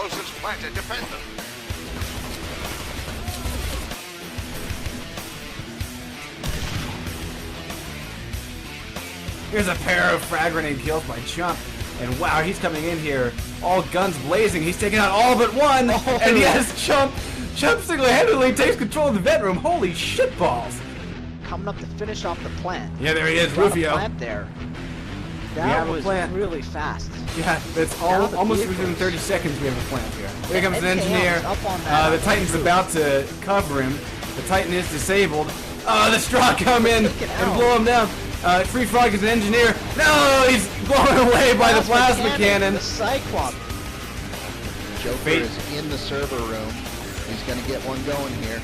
explosives planted. Defend them. Here's a pair of frag grenade kills by Chump. And wow, he's coming in here, all guns blazing. He's taking out all but one. Oh, and yes, Chump single-handedly takes control of the vet room. Holy shitballs. Coming up to finish off the plant. Yeah, there he is, Rufio. Plant there. That was really fast. Yeah, that's almost within 30 seconds we have a plant here. Here comes an engineer. The Titan's about to cover him. The Titan is disabled. The straw come in and blow him down. Free Frog is an engineer. No, he's blown away by the plasma cannon. The Cyclops. Joker is in the server room. He's going to get one going here.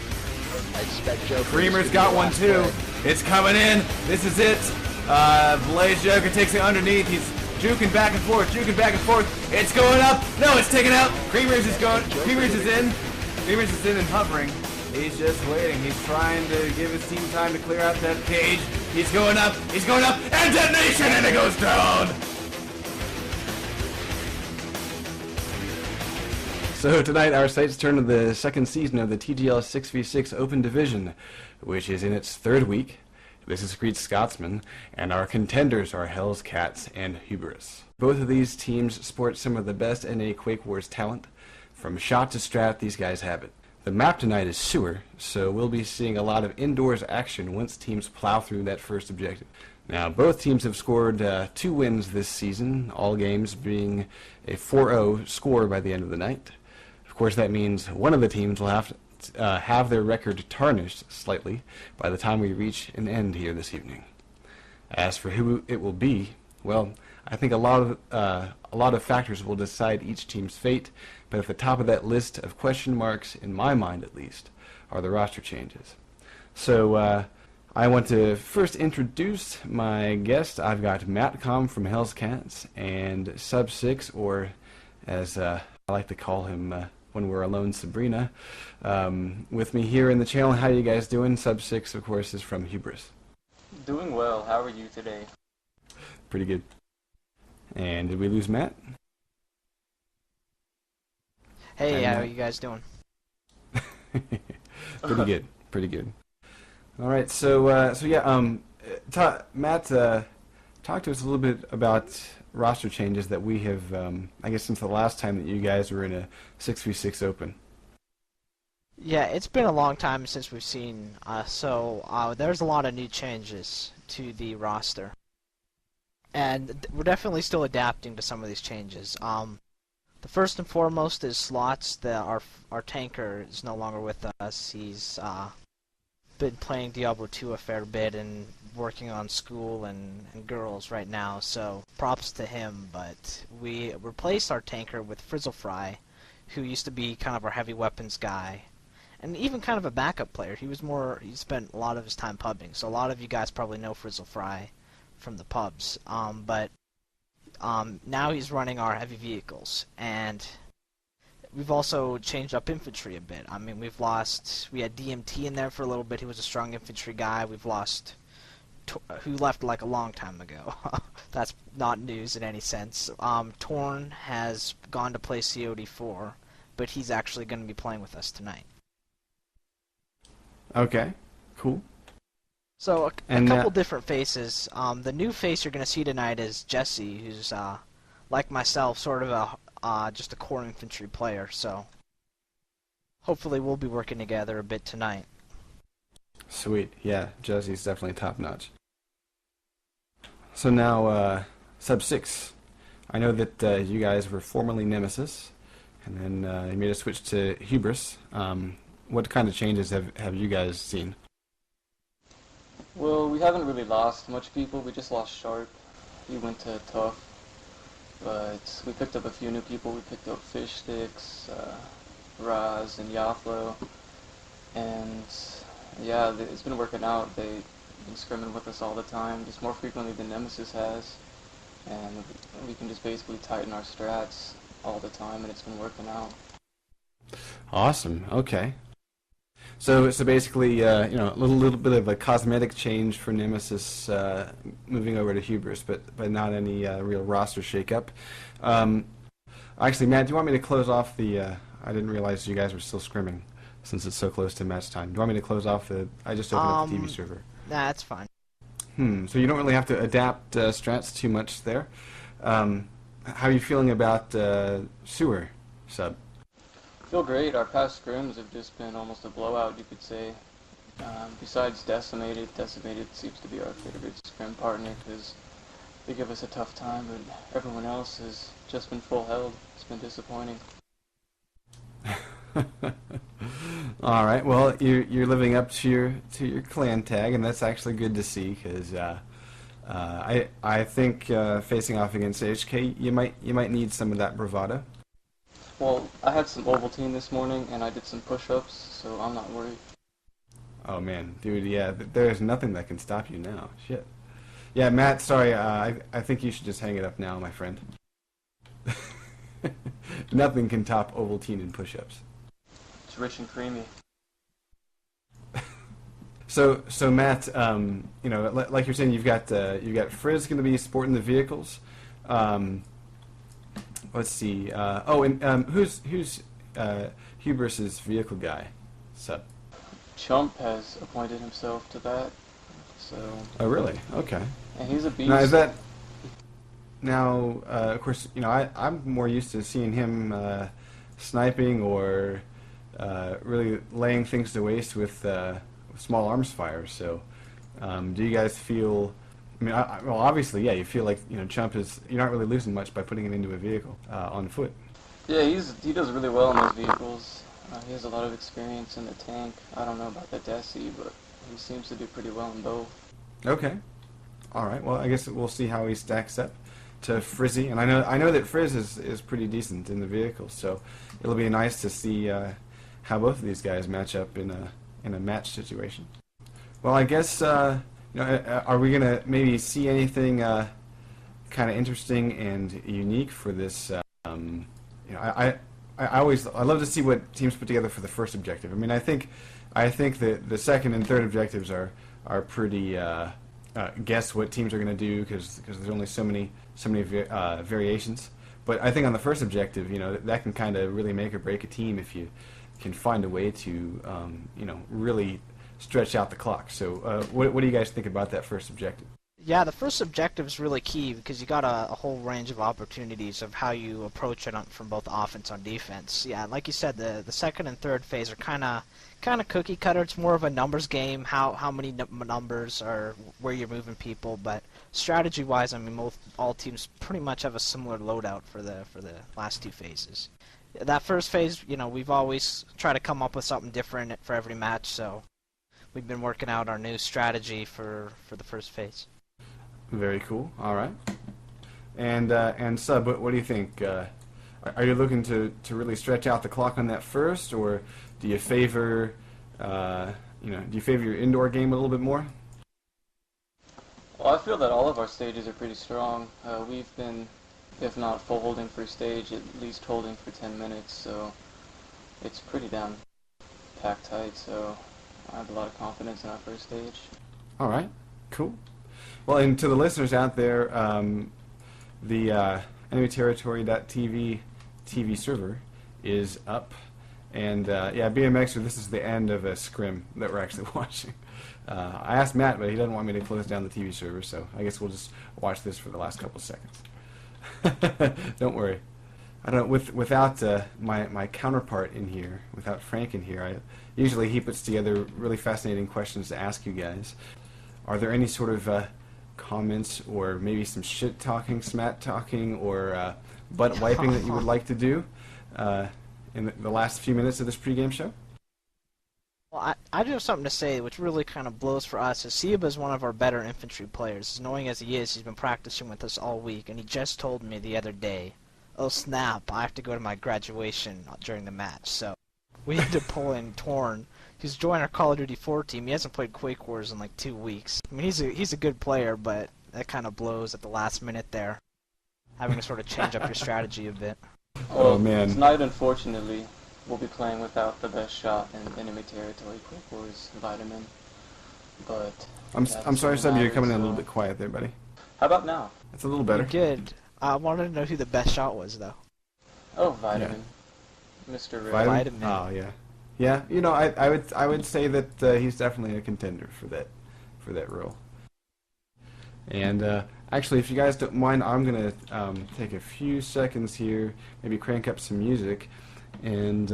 I expect Joker. Creamer's got one too. It's coming in. This is it. Blaze Joker takes it underneath. He's juking back and forth, It's going up. No, it's taken out. Creamer's is going. Creamer's is in. Creamer's is in and hovering. He's just waiting. He's trying to give his team time to clear out that cage. He's going up, and detonation, and it goes down! So tonight our sights turn to the second season of the TGL 6v6 Open Division, which is in its third week. This is GreasedScotsman, and our contenders are Hell's Cats and Hubris. Both of these teams sport some of the best NA Quake Wars talent. From shot to strat, these guys have it. The map tonight is Sewer, so we'll be seeing a lot of indoors action once teams plow through that first objective. Now, both teams have scored 2 wins this season, all games being a 4-0 score by the end of the night. Of course, that means one of the teams will have to have their record tarnished slightly by the time we reach an end here this evening. As for who it will be, well, I think a lot of factors will decide each team's fate, but at the top of that list of question marks, in my mind at least, are the roster changes. So I want to first introduce my guest. I've got Matcom from Hell's Cats and Sub6, or as I like to call him when we're alone, Sabrina, with me here in the channel. How are you guys doing? Sub6, of course, is from Hubris. Doing well. How are you today? Pretty good. And did we lose Matt? Hey, how are you guys doing? Pretty good. All right, so yeah, Matt, talk to us a little bit about roster changes that we have, I guess, since the last time that you guys were in a 6v6 Open. Yeah, it's been a long time since we've seen, so there's a lot of new changes to the roster. And we're definitely still adapting to some of these changes. The first and foremost is Slots. Our tanker is no longer with us. He's been playing Diablo 2 a fair bit and working on school and girls right now, so props to him. But we replaced our tanker with Frizzlefry, who used to be kind of our heavy weapons guy, and even kind of a backup player. He spent a lot of his time pubbing, so a lot of you guys probably know Frizzlefry from the pubs. But now he's running our heavy vehicles, and we've also changed up infantry a bit. I mean, we had DMT in there for a little bit. He was a strong infantry guy. We've lost, who left like a long time ago. That's not news in any sense. Torn has gone to play COD4, but he's actually going to be playing with us tonight. Okay, cool. So a couple different faces. The new face you're going to see tonight is Jesse, who's like myself, sort of just a core infantry player. So hopefully we'll be working together a bit tonight. Sweet, yeah, Jesse's definitely top notch. So now, Sub6, I know that you guys were formerly Nemesis, and then you made a switch to Hubris. What kind of changes have you guys seen? Well, we haven't really lost much people. We just lost Sharp. He went to Tough. But we picked up a few new people. We picked up Fishstix, Raz, and Yaflo. And yeah, it's been working out. They've been scrimming with us all the time, just more frequently than Nemesis has. And we can just basically tighten our strats all the time, and it's been working out. Awesome. Okay. So basically, a little bit of a cosmetic change for Nemesis moving over to Hubris, but not any real roster shakeup. Actually, Matt, do you want me to close off the... I didn't realize you guys were still scrimming since it's so close to match time. Do you want me to close off the... I just opened up the TV server. Nah, that's fine. So you don't really have to adapt strats too much there. How are you feeling about sewer, Sub? Feel great. Our past scrims have just been almost a blowout, you could say. Besides Decimated seems to be our favorite scrim partner because they give us a tough time, but everyone else has just been full held. It's been disappointing. All right. Well, you're living up to your clan tag, and that's actually good to see because I think facing off against HK, you might need some of that bravado. Well, I had some Ovaltine this morning, and I did some push-ups, so I'm not worried. Oh man, dude, yeah, there's nothing that can stop you now. Shit. Yeah, Matt, sorry, I think you should just hang it up now, my friend. Nothing can top Ovaltine and push-ups. It's rich and creamy. So Matt, you know, like you're saying, you've got Frizz going to be sporting the vehicles. Let's see. Who's Hubris's vehicle guy? Sup? Chump has appointed himself to that. So. Oh really? Okay. And he's a beast. Now is that? Now, of course, you know, I'm more used to seeing him sniping or really laying things to waste with small arms fire. So, do you guys feel? I mean, well, obviously, yeah, you feel like, you know, Chump is. You're not really losing much by putting it into a vehicle on foot. Yeah, he does really well in those vehicles. He has a lot of experience in the tank. I don't know about the Desi, but he seems to do pretty well in both. Okay. All right. Well, I guess we'll see how he stacks up to Frizzy, and I know that Frizz is pretty decent in the vehicle, so it'll be nice to see how both of these guys match up in a match situation. Well, I guess you know, are we gonna maybe see anything kind of interesting and unique for this? You know, I love to see what teams put together for the first objective. I mean, I think that the second and third objectives are pretty guess what teams are going to do because there's only so many variations. But I think on the first objective, you know, that can kind of really make or break a team if you can find a way to you know, really stretch out the clock. So what do you guys think about that first objective? Yeah, the first objective is really key because you got a whole range of opportunities of how you approach it from both offense and defense. Yeah, like you said, the second and third phase are kind of cookie cutter. It's more of a numbers game, how many numbers are where you're moving people. But strategy wise, I mean, all teams pretty much have a similar loadout for the last two phases. That first phase, you know, we've always tried to come up with something different for every match, so we've been working out our new strategy for the first phase. Very cool. All right. And Sub, what do you think? Are you looking to really stretch out the clock on that first, or do you favor your indoor game a little bit more? Well, I feel that all of our stages are pretty strong. We've been, if not full holding for stage, at least holding for 10 minutes, so it's pretty damn packed tight. So I have a lot of confidence in our first stage. All right. Cool. Well, and to the listeners out there, the Enemy Territory TV server is up, and yeah, BMXer, this is the end of a scrim that we're actually watching. I asked Matt, but he doesn't want me to close down the TV server, so I guess we'll just watch this for the last couple of seconds. Don't worry. I don't know, without my counterpart in here, without Frank in here, usually he puts together really fascinating questions to ask you guys. Are there any sort of comments or maybe some shit talking, smat talking, or butt wiping that you would like to do in the last few minutes of this pregame show? Well, I do have something to say, which really kind of blows for us. Siba is one of our better infantry players. As knowing as he is, he's been practicing with us all week, and he just told me the other day, "Oh snap! I have to go to my graduation during the match." So we had to pull in Torn. He's joined our Call of Duty 4 team. He hasn't played Quake Wars in like 2 weeks. I mean, he's a good player, but that kind of blows at the last minute there, having to sort of change up your strategy a bit. Oh man! Tonight, unfortunately, we'll be playing without the best shot in Enemy Territory Quake Wars, Vitamin. But I'm sorry, Sub, you're coming in a little bit quiet there, buddy. How about now? That's a little better. Good. I wanted to know who the best shot was, though. Oh, Vitamin. Mr. Red. Vitamin. Oh yeah, yeah. You know, I would say that he's definitely a contender for that role. And actually, if you guys don't mind, I'm gonna take a few seconds here, maybe crank up some music, and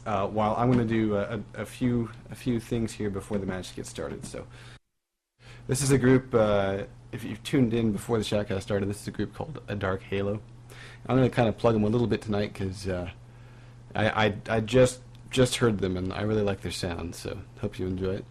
while I'm gonna do a few things here before the match gets started. So this is a group. If you've tuned in before the shoutcast started, this is a group called A Dark Halo. I'm gonna kind of plug them a little bit tonight because I just heard them and I really like their sound. So hope you enjoy it.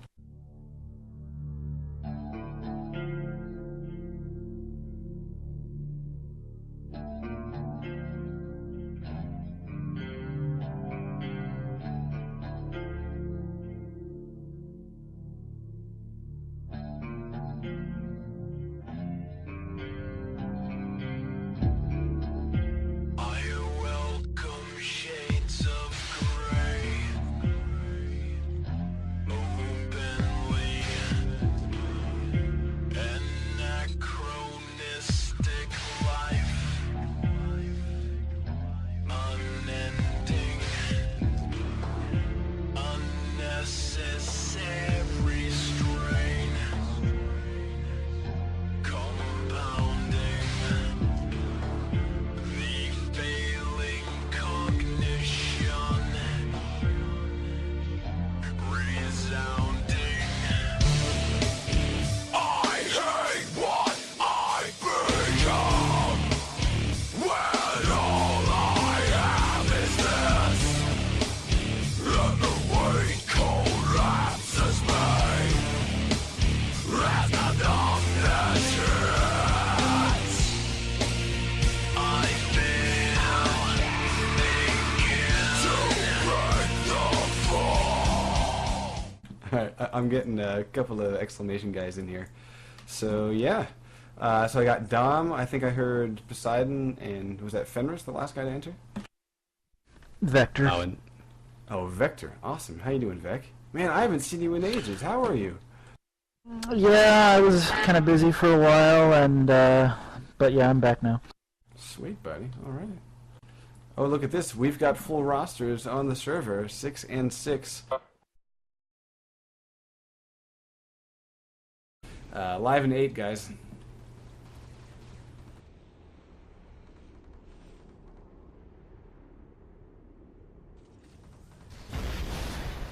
Alright, I'm getting a couple of exclamation guys in here. So, yeah. So I got Dom, I think I heard Poseidon, and was that Fenris, the last guy to enter? Vector. Oh, Vector. Awesome. How you doing, Vec? Man, I haven't seen you in ages. How are you? Yeah, I was kind of busy for a while, and but yeah, I'm back now. Sweet, buddy. Alright. Oh, look at this. We've got full rosters on the server, 6 and 6. Live in 8, guys.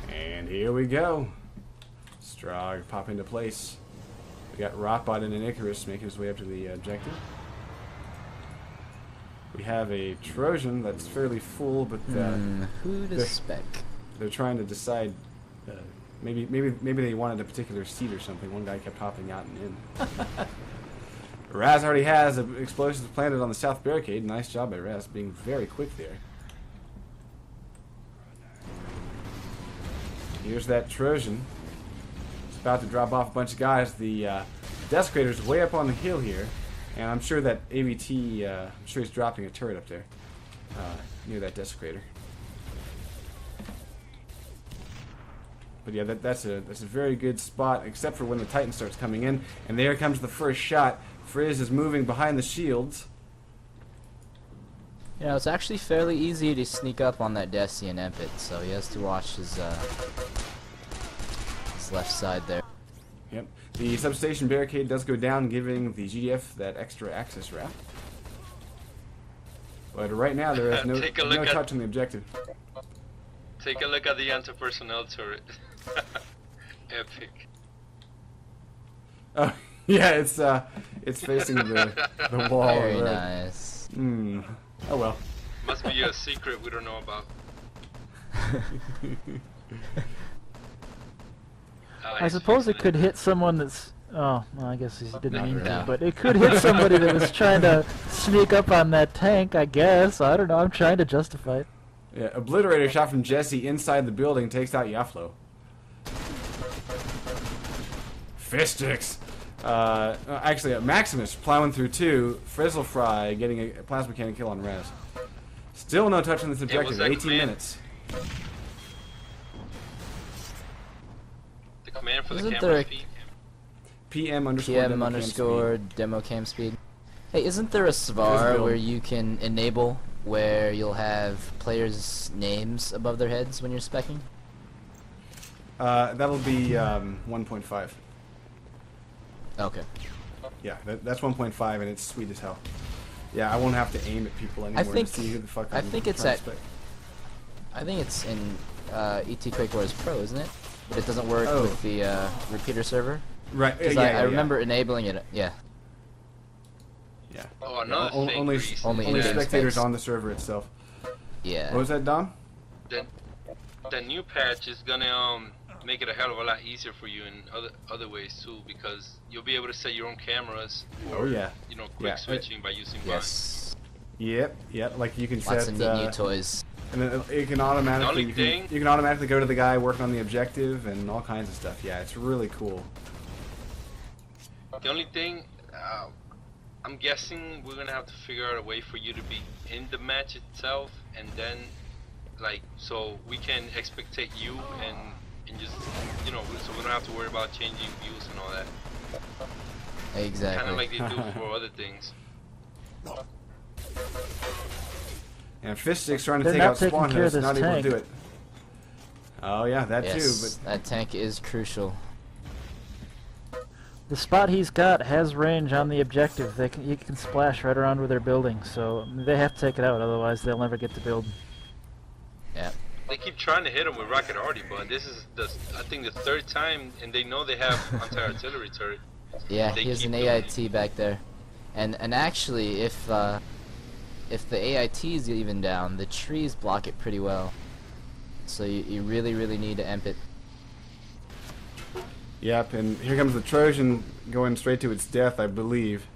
And here we go. Strog pop into place. We got Rockbot and an Icarus making his way up to the objective. We have a Trojan that's fairly full, but who to spec? They're trying to decide. Maybe they wanted a particular seat or something. One guy kept hopping out and in. Raz already has explosives planted on the south barricade. Nice job by Raz, being very quick there. Here's that Trojan. It's about to drop off a bunch of guys. The Desecrator's way up on the hill here, and I'm sure that AVT, I'm sure he's dropping a turret up there near that Desecrator. But yeah, that's a very good spot, except for when the Titan starts coming in. And there comes the first shot. Frizz is moving behind the shields. You know, it's actually fairly easy to sneak up on that Desi and Empit, so he has to watch his left side there. Yep. The substation barricade does go down, giving the GDF that extra access route. But right now there is no touch on the objective. Take a look at the anti-personnel turret. Epic. Oh yeah, it's facing the wall. Very nice. Oh well. Must be a secret we don't know about. I suppose it could hit someone that's... Oh, well, I guess he didn't mean to, but it could hit somebody that was trying to sneak up on that tank, I guess. I don't know, I'm trying to justify it. Yeah, Obliterator shot from Jesse inside the building takes out Yaflo. Fishstix. Actually, Maximus plowing through 2. Frizzlefry getting a plasma cannon kill on Raz. Still no touch on this objective. 18 minutes. The command for the Isn't camera there a speed. PM underscore demo cam speed. Hey, isn't there a SVAR where you can enable where you'll have players' names above their heads when you're specking? That'll be 1.5. Okay. Yeah, that's 1.5, and it's sweet as hell. Yeah, I won't have to aim at people anymore to see who the fuck I'm think it's trying at. to spec. I think it's in ET Quake Wars Pro, isn't it? But it doesn't work with the repeater server. Right. Because I remember enabling it. Yeah. Yeah. Oh, another thing. Only spectators on the server itself. Yeah. What was that, Dom? The new patch is gonna make it a hell of a lot easier for you in other ways too, because you'll be able to set your own cameras or you know, quick switching by using Yes. Yep. Like you can Lots set of neat new toys. and then it can automatically you can automatically go to the guy working on the objective and all kinds of stuff. Yeah, it's really cool. The only thing, I'm guessing we're gonna have to figure out a way for you to be in the match itself, and then like so we can expectate you and just, you know, so we don't have to worry about changing views and all that. Exactly. Kind of like they do for other things. And Fishstix trying to take out Spawn Host, not able to do it. Oh yeah, that too. But that tank is crucial. The spot he's got has range on the objective. You can splash right around where they're building, so they have to take it out, otherwise they'll never get to build. Yeah. They keep trying to hit him with rocket arty, but this is I think the third time, and they know they have anti-artillery turret. Yeah, he has an AIT back there, and actually, if the AIT is even down, the trees block it pretty well. So you really need to amp it. Yep, and here comes the Trojan going straight to its death, I believe.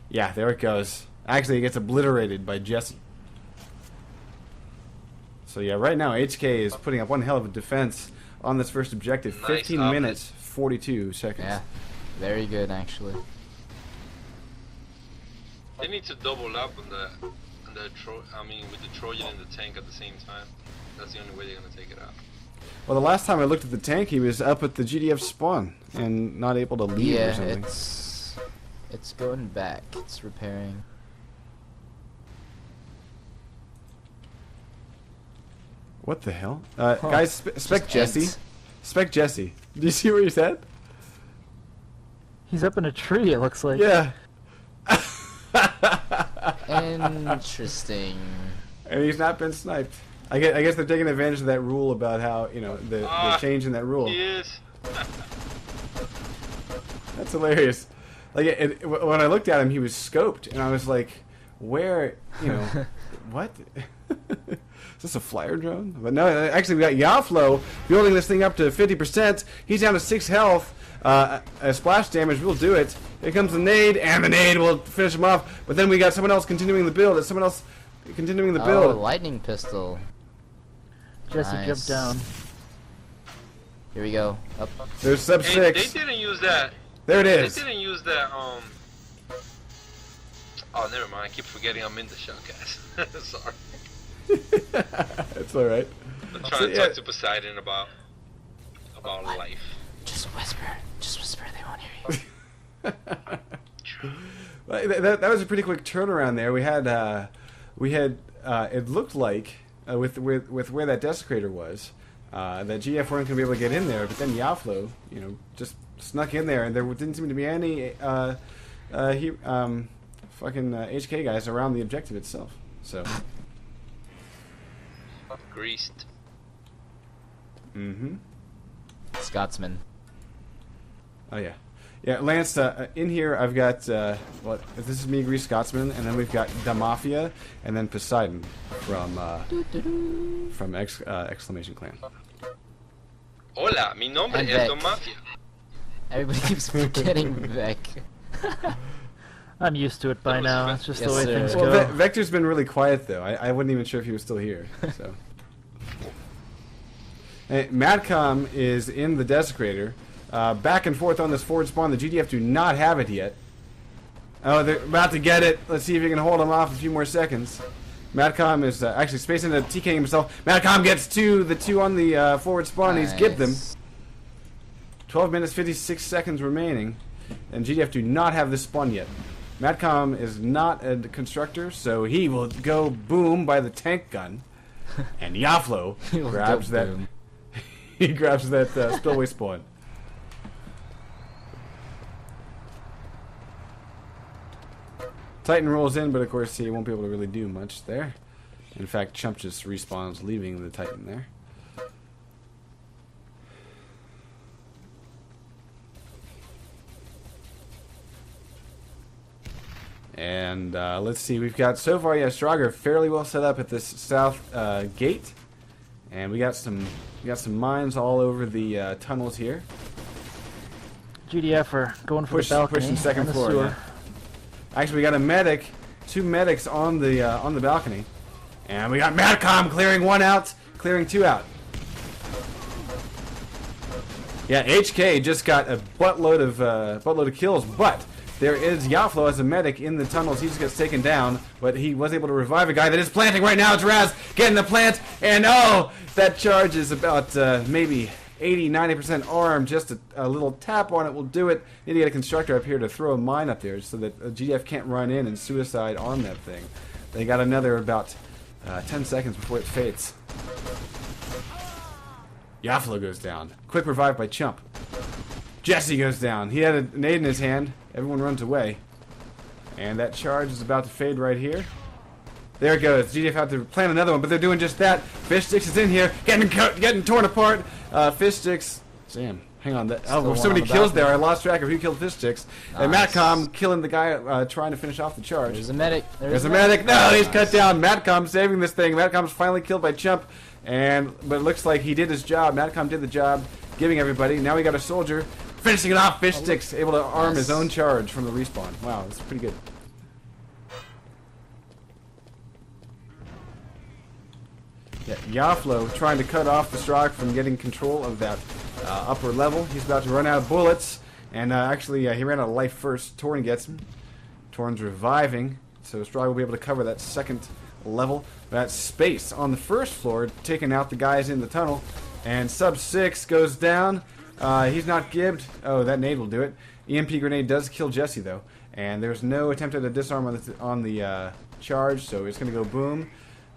Yeah, there it goes. Actually, it gets obliterated by Jesse. So yeah, right now HK is putting up one hell of a defense on this first objective. 15 minutes, 42 seconds. Yeah, very good actually. They need to double up on with the Trojan and the tank at the same time. That's the only way they're gonna take it out. Well, the last time I looked at the tank, he was up at the GDF spawn and not able to leave or something. It's going back. It's repairing. What the hell? Guys, spec Jesse. Spec Jesse. Do you see what he said? He's up in a tree, it looks like. Yeah. Interesting. And he's not been sniped. I guess they're taking advantage of that rule about how, you know, the change in that rule. Yes. That's hilarious. Like, when I looked at him, he was scoped, and I was like, where, you know, what? Is this a flyer drone? But no, actually we got Yaflo building this thing up to 50%. He's down to 6 health. A splash damage will do it. Here comes the nade, and the nade will finish him off. But then we got someone else continuing the build. Oh, lightning pistol. Jesse jumped down. Here we go. Up. There's sub 6. They didn't use that. There it is. They didn't use that. Oh, never mind. I keep forgetting I'm in the shoutcast. Sorry. It's all right. I'm trying to talk to Poseidon about life. Just whisper. Just whisper. They won't hear you. That was a pretty quick turnaround there. We had it looked like with where that desecrator was that GF weren't going to be able to get in there, but then Yaflo, you know, just snuck in there, and there didn't seem to be any fucking HK guys around the objective itself. So. Greased. Mm-hmm. Scotsman. Oh yeah. Yeah, Lance, in here I've got, this is me, GreasedScotsman, and then we've got Da Mafia, and then Poseidon from Exclamation Clan. Hola, mi nombre es Da Mafia. Everybody keeps forgetting Vec. I'm used to it by now. It's just the way things go. Well, Vector's been really quiet, though. I wasn't even sure if he was still here. So, Madcom is in the Desecrator. Back and forth on this forward spawn. The GDF do not have it yet. Oh, they're about to get it. Let's see if he can hold him off a few more seconds. Madcom is actually spacing to TKing himself. Madcom gets the two on the forward spawn. Nice. He's gibbed them. 12 minutes, 56 seconds remaining. And GDF do not have this spawn yet. Matcom is not a constructor, so he will go boom by the tank gun, and Yaflo grabs that. He grabs that spillway spawn. Titan rolls in, but of course he won't be able to really do much there. In fact, Chump just respawns, leaving the Titan there. And let's see, we've got so far, yeah, Strager fairly well set up at this south gate, and we got some mines all over the tunnels here. GDF are going for the balcony. Pushing second floor. Yeah. Actually, we got a medic, 2 medics on the balcony, and we got Madcom clearing 1 out, clearing 2 out. Yeah, HK just got a buttload of kills, but there is Yaflo as a medic in the tunnels. He just gets taken down, but he was able to revive a guy that is planting right now. It's Raz getting the plant, and oh, that charge is about maybe 80-90% armed. Just a little tap on it will do it. Need to get a constructor up here to throw a mine up there so that GDF can't run in and suicide arm that thing. They got another about 10 seconds before it fates. Yaflo goes down. Quick revive by Chump. Jesse goes down. He had a nade in his hand. Everyone runs away. And that charge is about to fade right here. There it goes. GDF have to plant another one, but they're doing just that. Fishstix is in here, getting torn apart. Fishstix, damn, hang on. Oh, so many kills there. I lost track of who killed Fishstix. Nice. And Matcom killing the guy trying to finish off the charge. There's a medic. There's a medic. No, he's cut down. Matcom saving this thing. Matcom's finally killed by Chump. But it looks like he did his job. Matcom did the job, giving everybody. Now we got a soldier. Finishing it off, Fishstix able to arm his own charge from the respawn. Wow, that's pretty good. Yeah, Yaflo trying to cut off the Strog from getting control of that upper level. He's about to run out of bullets, and actually he ran out of life first. Torn gets him. Torn's reviving, so Strog will be able to cover that second level. That space on the first floor, taking out the guys in the tunnel, and Sub 6 goes down. He's not gibbed. Oh, that nade will do it. EMP grenade does kill Jesse though, and there's no attempt at a disarm on the charge, so it's going to go boom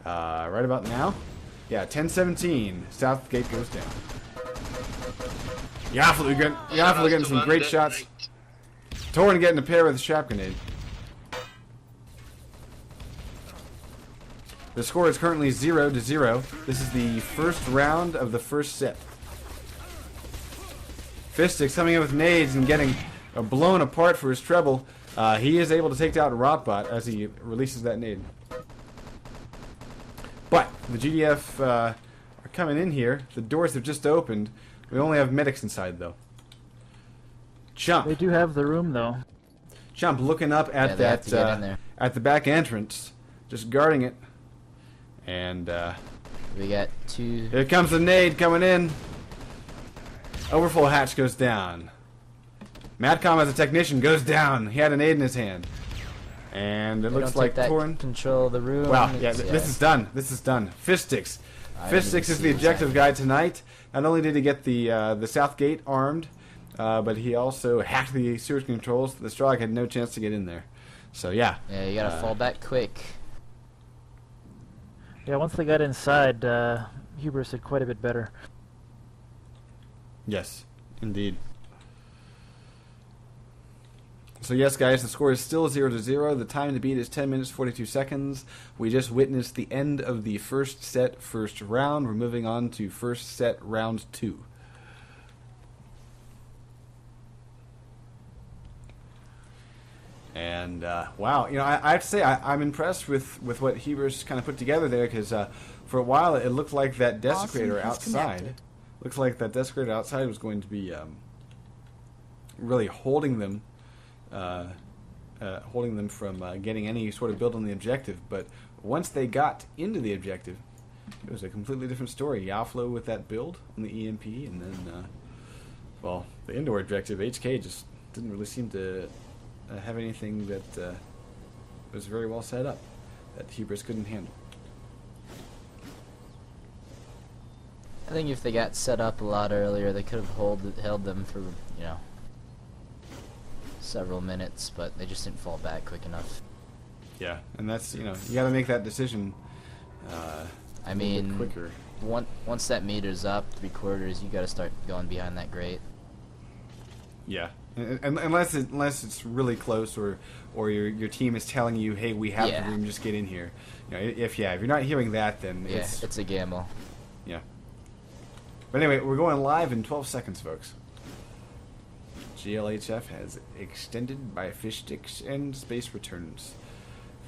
right about now. Yeah, 10-17. South gate goes down. Yaflo getting some great shots. Torn getting a pair with a shrap grenade. The score is currently 0-0. This is the first round of the first set. Fishstix coming in with nades and getting blown apart for his treble. He is able to take down Rotbot as he releases that nade. But the GDF are coming in here. The doors have just opened. We only have medics inside though. Chump. They do have the room though. Chump looking up at at the back entrance, just guarding it. And we got 2. Here comes the nade coming in. Overfull hatch goes down. Madcom as a technician goes down. He had a nade in his hand. And it looks like Torn control the room. Wow, yeah, this is done. This is done. Fishstix. Fishstix is the objective guy tonight. Not only did he get the south gate armed, but he also hacked the sewage controls. The Strog had no chance to get in there. So yeah. Yeah, you gotta fall back quick. Yeah, once they got inside, Hubris did quite a bit better. Yes, indeed. So yes, guys, the score is still 0-0. The time to beat is 10 minutes 42 seconds. We just witnessed the end of the first set, first round. We're moving on to first set, round 2. And wow, you know, I have to say I'm impressed with what Hebers kind of put together there, because for a while it looked like that desecrator outside. Looks like that desecrator outside was going to be really holding them from getting any sort of build on the objective. But once they got into the objective, it was a completely different story. Yaflo with that build on the EMP, and then well, the indoor objective, HK just didn't really seem to have anything that was very well set up that Hubris couldn't handle. I think if they got set up a lot earlier, they could have held them for, you know, several minutes, but they just didn't fall back quick enough. Yeah, and that's, you got to make that decision. I mean, quicker. Once that meter's up 3/4, you got to start going behind that grate. Yeah, unless it's really close, or your team is telling you, hey, we have the room, just get in here. If you're not hearing that, then it's a gamble. Yeah. But anyway, we're going live in 12 seconds, folks. GLHF has extended by Fishstix and space returns.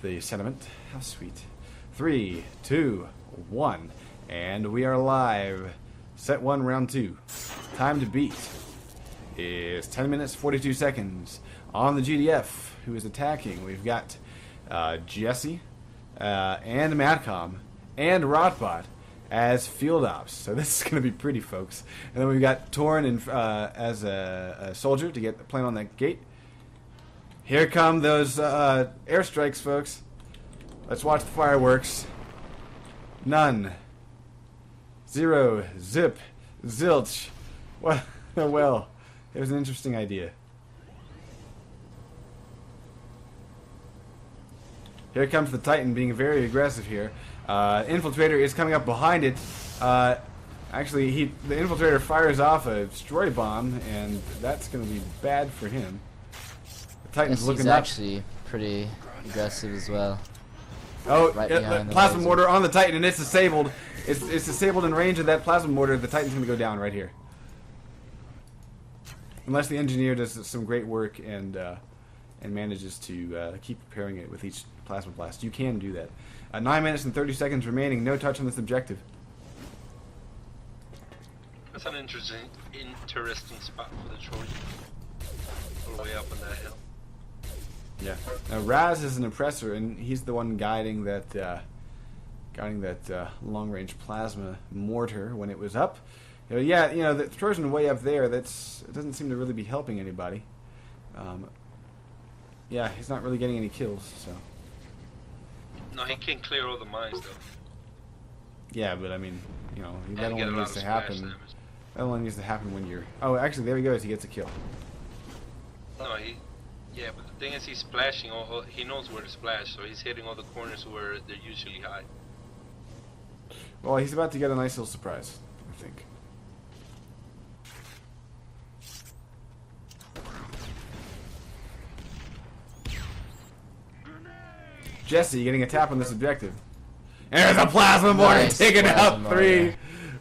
The sentiment, how sweet. 3, 2, 1, and we are live. Set 1, round 2. Time to beat is 10 minutes 42 seconds. On the GDF, who is attacking, we've got Jesse and Madcom and Rotbot as field ops. So this is going to be pretty, folks. And then we've got Torn as a soldier to get the plane on that gate. Here come those airstrikes, folks. Let's watch the fireworks. None. Zero. Zip. Zilch. Well, it was an interesting idea. Here comes the Titan being very aggressive here. Infiltrator is coming up behind it. Actually, the Infiltrator fires off a destroy bomb, and that's going to be bad for him. The Titan's looking he's up. Actually pretty aggressive as well. Oh, right the plasma mortar on the Titan, and it's disabled. It's disabled in range of that plasma mortar. The Titan's going to go down right here. Unless the engineer does some great work and manages to keep repairing it with each plasma blast. You can do that. 9 minutes and 30 seconds remaining. No touch on this objective. That's an interesting spot for the Trojan. All the way up on that hill. Yeah. Now Raz is an oppressor, and he's the one guiding that long-range plasma mortar when it was up. The Trojan way up there. It doesn't seem to really be helping anybody. Yeah, he's not really getting any kills. So. No, he can clear all the mines though. Yeah, but I mean, that only needs to happen. That only needs to happen when you're. Oh, actually, there he goes. He gets a kill. No, yeah, but the thing is, he's splashing. He knows where to splash, so he's hitting all the corners where they're usually high. Well, he's about to get a nice little surprise, I think. Jesse getting a tap on this objective. And there's a plasma mortar taking out 3.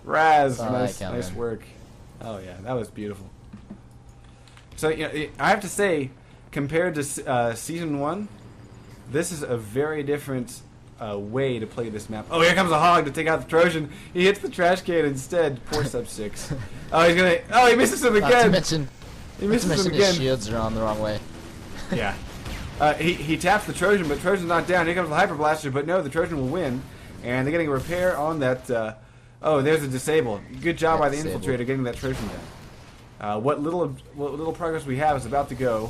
Raz, nice work. Oh yeah, that was beautiful. So I have to say, compared to season 1, this is a very different way to play this map. Oh, here comes a hog to take out the Trojan. He hits the trash can instead. Poor Sub 6. Oh, he misses him again. Not to mention, him again. His shields are on the wrong way. Yeah. He taps the Trojan, but Trojan's not down. Here comes the Hyper Blaster, but no, the Trojan will win. And they're getting a repair on that. Oh, there's a disable. Good job by the Infiltrator getting that Trojan down. What little progress we have is about to go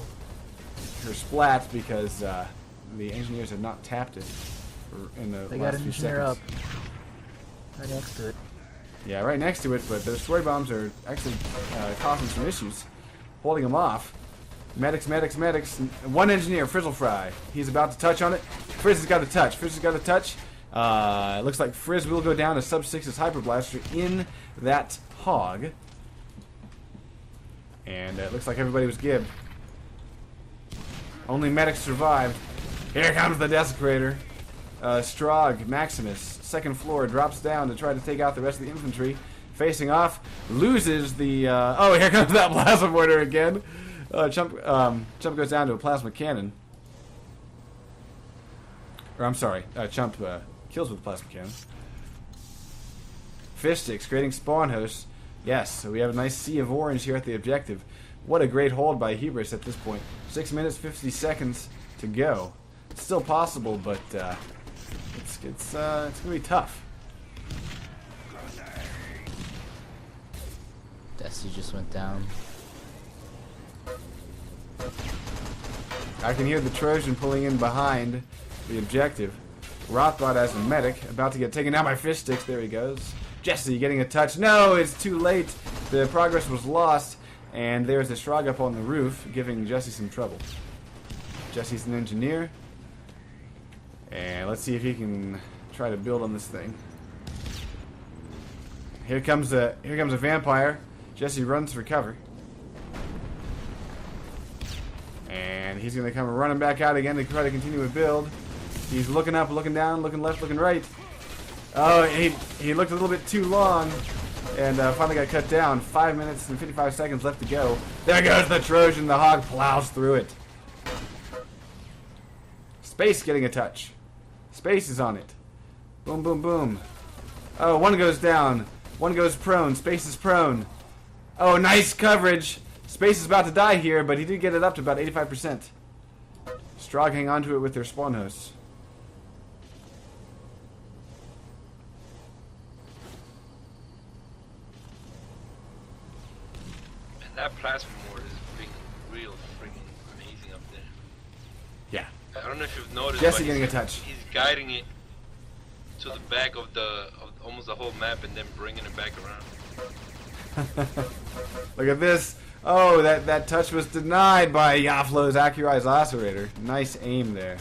for splat because the engineers have not tapped it in the they last got an few engineer seconds. up right next to it. Yeah, right next to it, but the destroy bombs are actually causing some issues, holding them off. Medics. One engineer, Frizzle Fry. He's about to touch on it. Frizz has got a touch. It looks like Frizz will go down to Sub 6's Hyper Blaster in that hog. And it looks like everybody was gibbed. Only Medics survived. Here comes the Desecrator. Strog, Maximus, second floor, drops down to try to take out the rest of the infantry. Facing off, loses the... oh, here comes that plasma mortar again. Chump goes down to a plasma cannon. Or, I'm sorry, Chump kills with a plasma cannon. Fishstix creating spawn hosts. Yes, so we have a nice sea of orange here at the objective. What a great hold by Hubris at this point. 6 minutes, 50 seconds to go. It's still possible, but it's going to be tough. Desi just went down. I can hear the Trojan pulling in behind the objective. Rothbot as a medic, about to get taken down by Fishstix. There he goes. Jesse getting a touch. No, it's too late. The progress was lost, And there's a Shrog up on the roof, giving Jesse some trouble. Jesse's an engineer. And let's see if he can try to build on this thing. Here comes a vampire. Jesse runs for cover. And he's going to come running back out again to try to continue a build. He's looking up, looking down, looking left, looking right. Oh, he looked a little bit too long. And finally got cut down. 5 minutes and 55 seconds left to go. There goes the Trojan. The Hog plows through it. Space getting a touch. Space is on it. Boom, boom, boom. Oh, one goes down. One goes prone. Space is prone. Oh, nice coverage. Space is about to die here, but he did get it up to about 85%. Strog hang on to it with their spawn hosts. And that plasma mort is real freaking amazing up there. Yeah. I don't know if you've noticed, Jesse but getting a touch. He's guiding it to the back of almost the whole map and then bringing it back around. Look at this. Oh, that touch was denied by Yaflo's Accurized Lacerator. Nice aim there.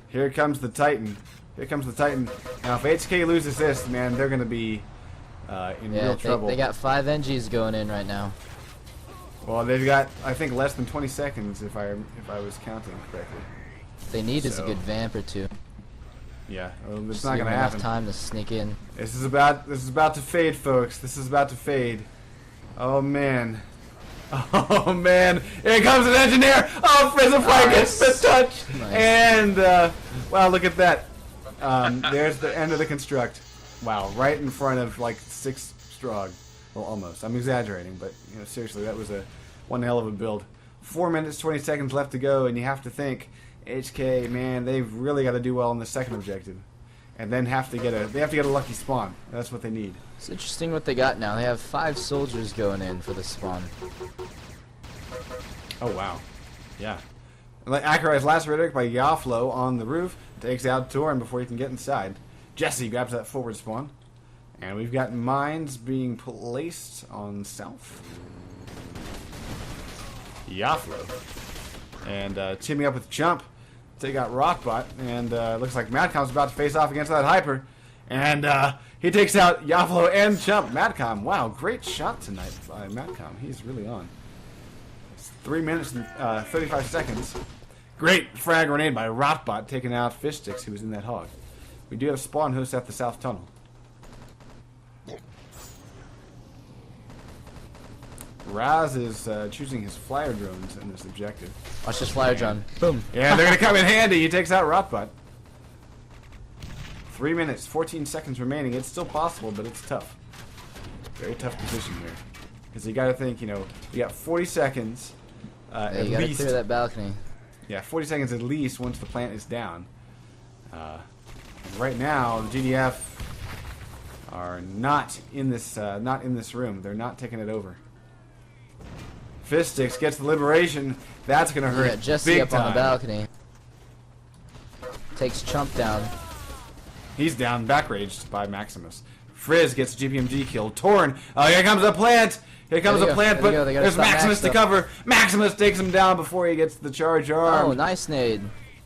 Here comes the Titan. Here comes the Titan. Now, if HK loses this, man, they're going to be in real trouble. They got 5 NGs going in right now. Well, they've got, I think, less than 20 seconds if I was counting correctly. What they need is a good vamp or two. Yeah, well, it's Just not give going to them enough happen. time to sneak in. This is about to fade, folks. This is about to fade. Oh man. Oh man. Here comes an engineer. Oh, Frizzify gets the touch. Nice. And wow, look at that. There's the end of the construct. Wow, right in front of like 6 Strog. Well, almost. I'm exaggerating, but you know, seriously, that was one hell of a build. 4 minutes 20 seconds left to go, and you have to think, HK, man, they've really got to do well on the second objective, and then they have to get a lucky spawn. That's what they need. It's interesting what they got now. They have 5 soldiers going in for the spawn. Oh wow, yeah. Accurized Lacerator by Yaflo on the roof takes out Torin before he can get inside. Jesse grabs that forward spawn, and we've got mines being placed on south. Yaflo and teaming up with Chump. Take out Rockbot, and looks like Madcom's about to face off against that Hyper. And he takes out Yaflo and Chump. Madcom, wow, great shot tonight by Madcom. He's really on. It's 3 minutes and 35 seconds. Great frag grenade by Rockbot, taking out Fishstix, who was in that hog. We do have spawn hosts at the south tunnel. Raz is choosing his flyer drones in this objective. Watch this flyer drone. Boom. Yeah, they're going to come in handy. He takes out Rockbot. 3 minutes, 14 seconds remaining. It's still possible, but it's tough. Very tough position here. Because you got to think, you know, you got 40 seconds at You gotta least. clear that balcony. Yeah, 40 seconds at least once the plant is down. Right now, the GDF are not in this room. They're not taking it over. Fishstix gets the liberation. That's gonna hurt. Yeah, Jesse big up time. on the balcony. Takes Chump down. He's down, back-raged by Maximus. Frizz gets GPMG killed. Torn. Oh, here comes a plant. Here comes a plant, but there's Maximus to cover. Maximus takes him down before he gets the charge arm. Oh, nice nade.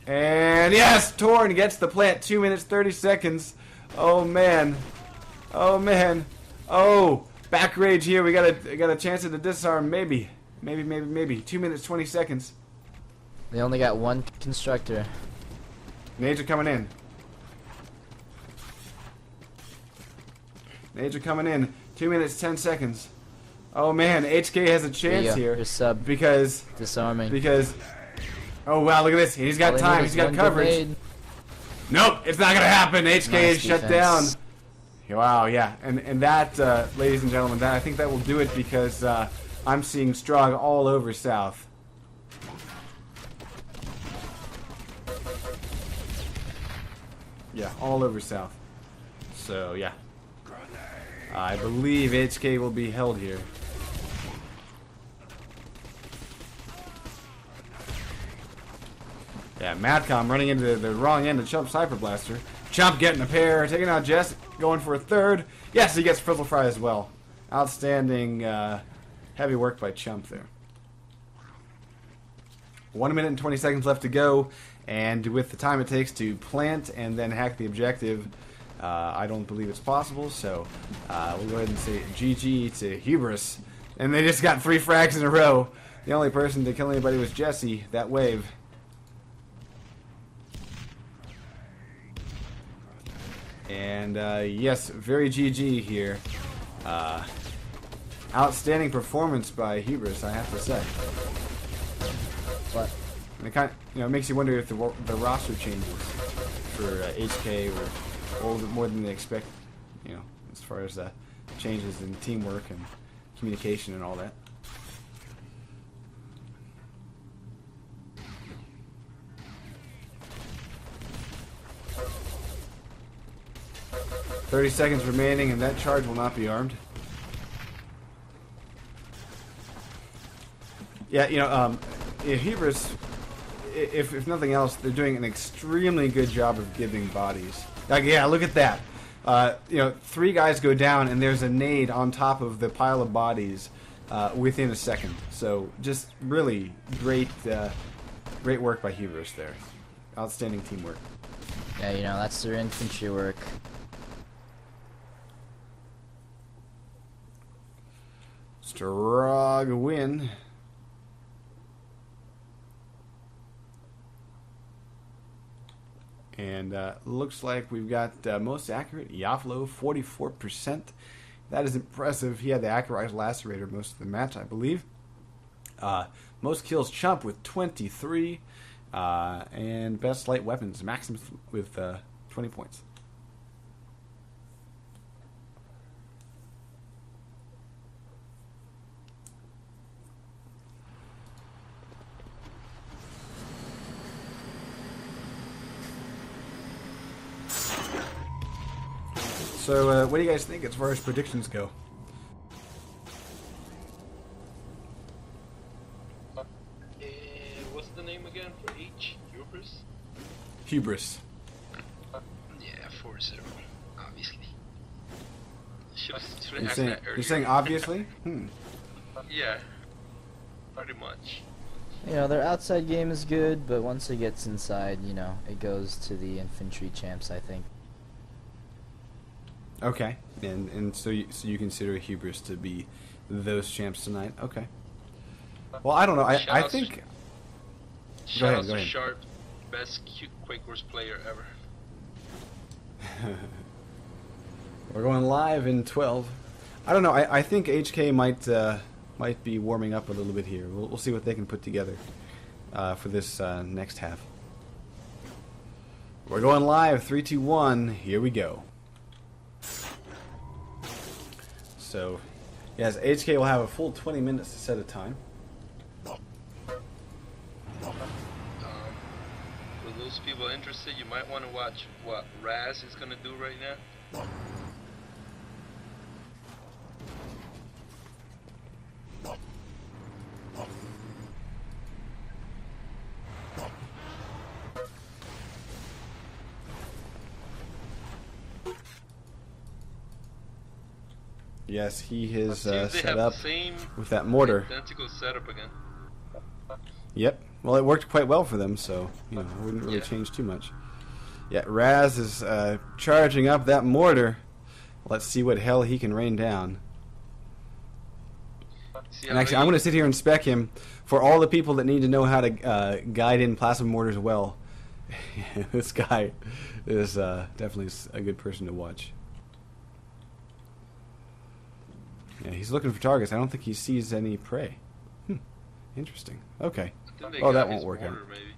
And yes, Torn gets the plant. 2 minutes 30 seconds. Oh man. Oh man. Oh, back rage here. We got a chance at a disarm. Maybe. 2 minutes 20 seconds. They only got 1 constructor. Nades are coming in. Nades are coming in. 2 minutes 10 seconds. Oh man, HK has a chance here. Your sub because disarming. Oh wow, look at this. He's got time. He's got coverage. Nope, it's not gonna happen. HK is shut down. Wow, yeah, and that, ladies and gentlemen, I think that will do it because I'm seeing Strog all over South. Yeah, all over South. So yeah, I believe HK will be held here. Yeah, Madcom running into the wrong end of Chump's Hyper Blaster. Chump getting a pair, taking out Jess, going for a third. Yes, he gets Frizzle Fry as well. Outstanding heavy work by Chump there. 1 minute and 20 seconds left to go, and with the time it takes to plant and then hack the objective, I don't believe it's possible, so we'll go ahead and say GG to Hubris. And they just got 3 frags in a row. The only person to kill anybody was Jesse, that wave. And yes, very GG here. Outstanding performance by Hubris, I have to say. But it kind of, it makes you wonder if the roster changes for HK or a little bit more than they expect. As far as changes in teamwork and communication and all that. "30 seconds remaining, and that charge will not be armed." Yeah, Hubris, if nothing else, they're doing an extremely good job of giving bodies. Like, yeah, look at that. 3 guys go down, and there's a nade on top of the pile of bodies within a second. So, just really great work by Hubris there. Outstanding teamwork. Yeah, that's their infantry work. Strong win. And looks like we've got most accurate Yaflo, 44%. That is impressive. He had the accurate lacerator most of the match, I believe. Most kills Chump with 23. And best light weapons Maximus with 20 points. So, what do you guys think as far as predictions go? What's the name again for H? Hubris? Hubris. Yeah, 4-0, obviously. You're saying obviously? Yeah, pretty much. Their outside game is good, but once it gets inside, it goes to the infantry champs, I think. Okay, and so you consider Hubris to be those champs tonight? Okay. Well, I don't know. I think. Go ahead. Go ahead. Sharp, best Quake Wars player ever. We're going live in 12. I don't know. I think HK might be warming up a little bit here. We'll see what they can put together for this next half. We're going live. 3, 2, 1. Here we go. So, yes, HK will have a full 20 minutes to set a time. For those people interested, you might want to watch what Raz is going to do right now. Yes, he has set up with that mortar. Identical setup again. Yep. Well, it worked quite well for them, so I wouldn't really change too much. Yeah, Raz is charging up that mortar. Let's see what hell he can rain down. And actually, I'm going to sit here and spec him for all the people that need to know how to guide in plasma mortars well. This guy is definitely a good person to watch. Yeah, he's looking for targets. I don't think he sees any prey. Interesting. Okay. Oh, that won't work out. Maybe.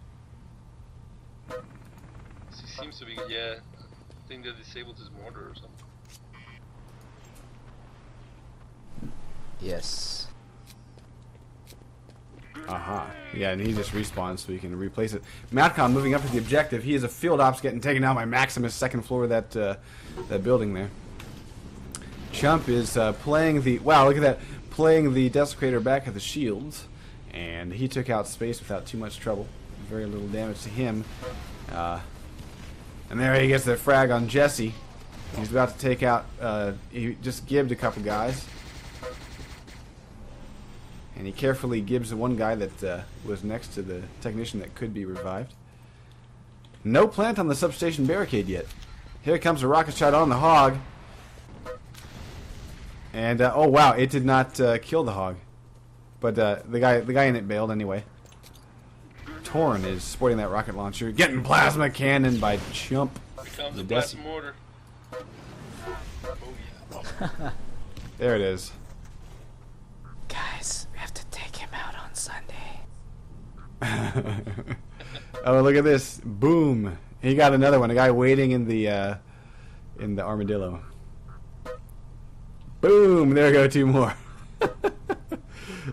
He seems to be, I think they disabled his mortar or something. Yes. Aha. Yeah, and he just respawns so he can replace it. Matcom moving up to the objective. He is a field ops getting taken out by Maximus, second floor of that building there. Chump is playing the... Wow, look at that. Playing the Desecrator back at the shields. And he took out space without too much trouble. Very little damage to him. And there he gets the frag on Jesse. He's about to take out... he just gibbed a couple guys. And he carefully gives the one guy that was next to the technician that could be revived. No plant on the substation barricade yet. Here comes a rocket shot on the hog. And oh wow, it did not kill the hog. But the guy in it bailed anyway. Torn is sporting that rocket launcher, getting plasma cannon by Chump. Here comes The the blast Desi. mortar. Oh yeah. There it is. Guys, we have to take him out on Sunday. Oh, look at this! Boom! He got another one. A guy waiting in the armadillo. Boom! There go two more.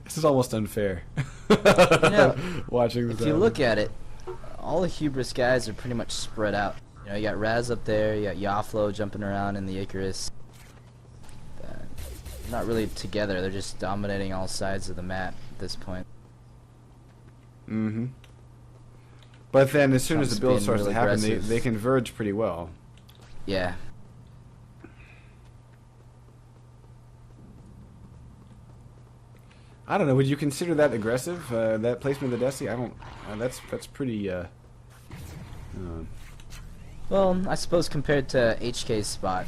This is almost unfair. Watching this. If you look at it, all the hubris guys are pretty much spread out. You know, you got Raz up there, you got Yaflo jumping around in the Icarus. Not really together, they're just dominating all sides of the map at this point. Mm-hmm. But then as soon as the build being starts really to happen, aggressive. they converge pretty well. Yeah. I don't know. Would you consider that aggressive? That placement of the Desi? I don't. That's pretty. Well, I suppose compared to HK's spot.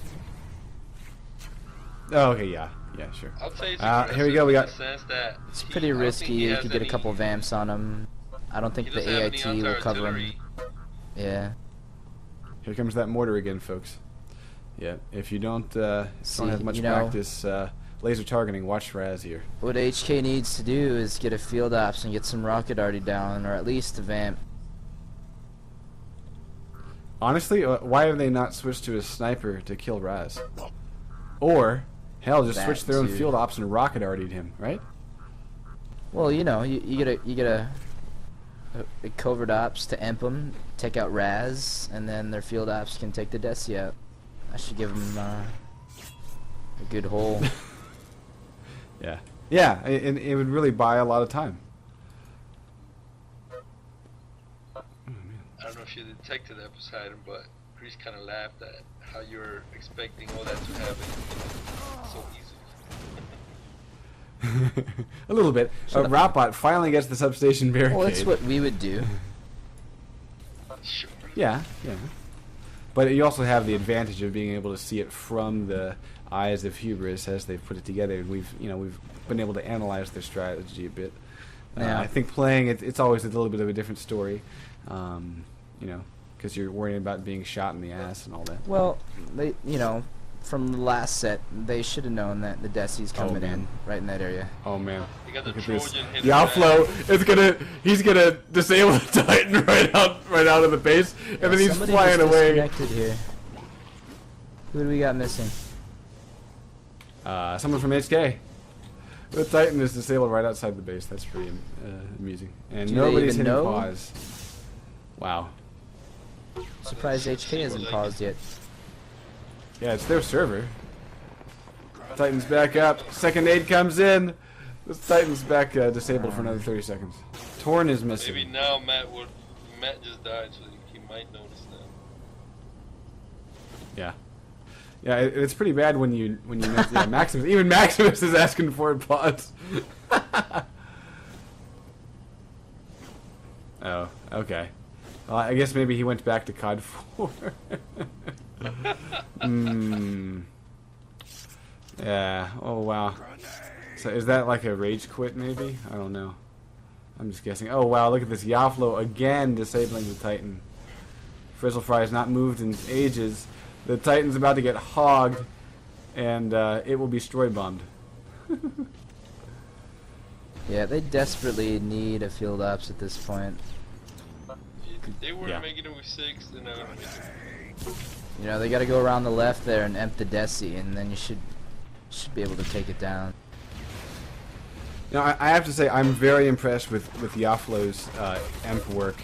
Oh, okay. Yeah. Yeah. Sure. I'll tell you Here we go. We got. It's pretty risky. You could get a couple vamps on him. I don't think the AIT will cover him. Yeah. Here comes that mortar again, folks. Yeah. If you don't have much practice laser targeting, watch Raz here. What HK needs to do is get a field ops and get some rocket arty down, or at least a vamp. Honestly, why have they not switched to a sniper to kill Raz? Or, hell, just switch their own field ops and rocket artied him, right? Well, you know, you get a covert ops to emp them, take out Raz, and then their field ops can take the Desi out. I should give them a good hole. Yeah. Yeah, and it would really buy a lot of time. I don't know if you detected that, Poseidon, but Grease kind of laughed at how you're expecting all that to happen so easily. A little bit. Rotbot finally gets the substation barricade. Well, that's what we would do. Sure. Yeah, yeah. But you also have the advantage of being able to see it from the eyes of hubris as they've put it together. And we've been able to analyze their strategy a bit. Yeah. I think playing it's always a little bit of a different story. You know, because you're worrying about being shot in the ass and all that. Well, from the last set, they should have known that the Desi's coming in right in that area. Oh man. You got the Look at this. Trojan hit The outflow he's gonna disable the Titan right out of the base, and then he's Somebody flying just away. disconnected here. Who do we got missing? Someone from HK. The Titan is disabled right outside the base. That's pretty amusing. And Do they nobody's even hitting know? pause. Wow. Surprised HK hasn't paused yet. Yeah, it's their server. Titan's back up. Second aid comes in. This Titan's back disabled for another 30 seconds. Torn is missing. Maybe now Matt just died, so he might notice that. Yeah. Yeah, it's pretty bad when you miss, yeah, Maximus. Even Maximus is asking for a pause. Oh, okay. Well, I guess maybe he went back to COD 4. Yeah. Oh wow. So is that like a rage quit? Maybe, I don't know. I'm just guessing. Oh wow! Look at this Yaflo again disabling the Titan. Frizzlefry has not moved in ages. The Titan's about to get hogged, and it will be destroy bombed. Yeah, they desperately need a field ops at this point. If they were Yeah. making it with 6, then I would make it. You know, they got to go around the left there and emp the Desi, and then you should be able to take it down. Now, I have to say, I'm very impressed with Yaflo's EMP work.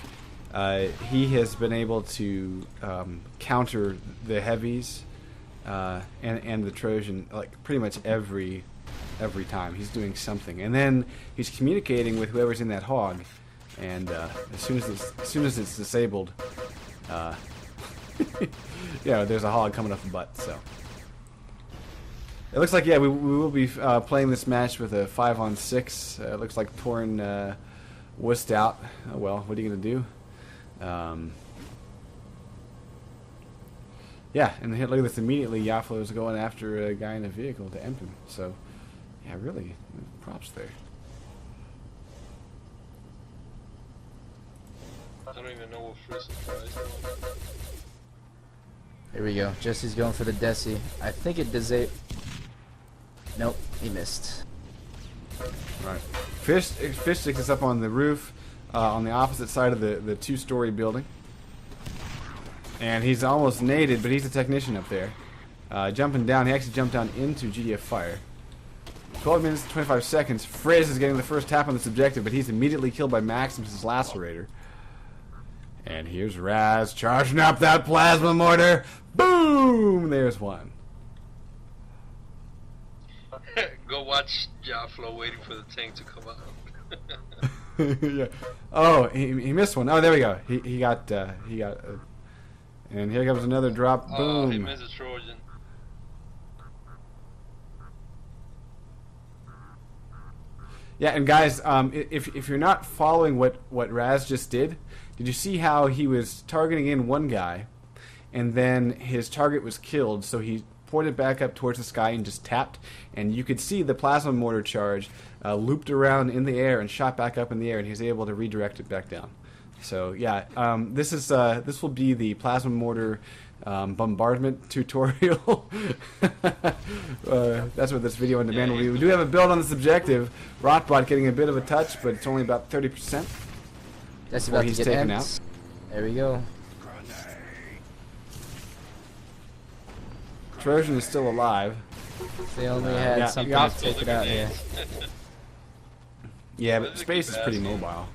He has been able to counter the heavies and the Trojan like pretty much every time. He's doing something, and then he's communicating with whoever's in that hog. And as soon as it's disabled, yeah, there's a hog coming up the butt. So It looks like, yeah, we will be playing this match with a 5-on-6. It looks like Torn wussed out. Oh, well, what are you going to do? Yeah, and look at this. Immediately, Yaflo is going after a guy in a vehicle to emp him. So, yeah, really, props there. I don't even know what first surprise was. Here we go. Jesse's going for the Desi. I think it does it. Nope, he missed. Right. Fishstix is up on the roof, on the opposite side of the two-story building. And he's almost naded, but he's a technician up there. Jumping down, he actually jumped down into GDF fire. 12 minutes and 25 seconds. Frizz is getting the first tap on this objective, but he's immediately killed by Maximus' Lacerator. And here's Raz charging up that plasma mortar. Boom! There's one. Go watch Jaflo waiting for the tank to come out. Yeah. Oh, he missed one. Oh, there we go. He got and here comes another drop. Boom. Oh, he missed a Trojan. Yeah, and guys, if you're not following what Raz just did you see how he was targeting in one guy, and then his target was killed, so he pointed back up towards the sky and just tapped, and you could see the plasma mortar charge looped around in the air and shot back up in the air, and he was able to redirect it back down. So yeah, this will be the plasma mortar bombardment tutorial. That's what this video on demand will be. We do have a build on this objective. Rotbot getting a bit of a touch, but it's only about 30%. That's about to get taken emped. out. There we go. Trojan is still alive. They only had something to take it out here. Yeah, but space is pretty mobile. I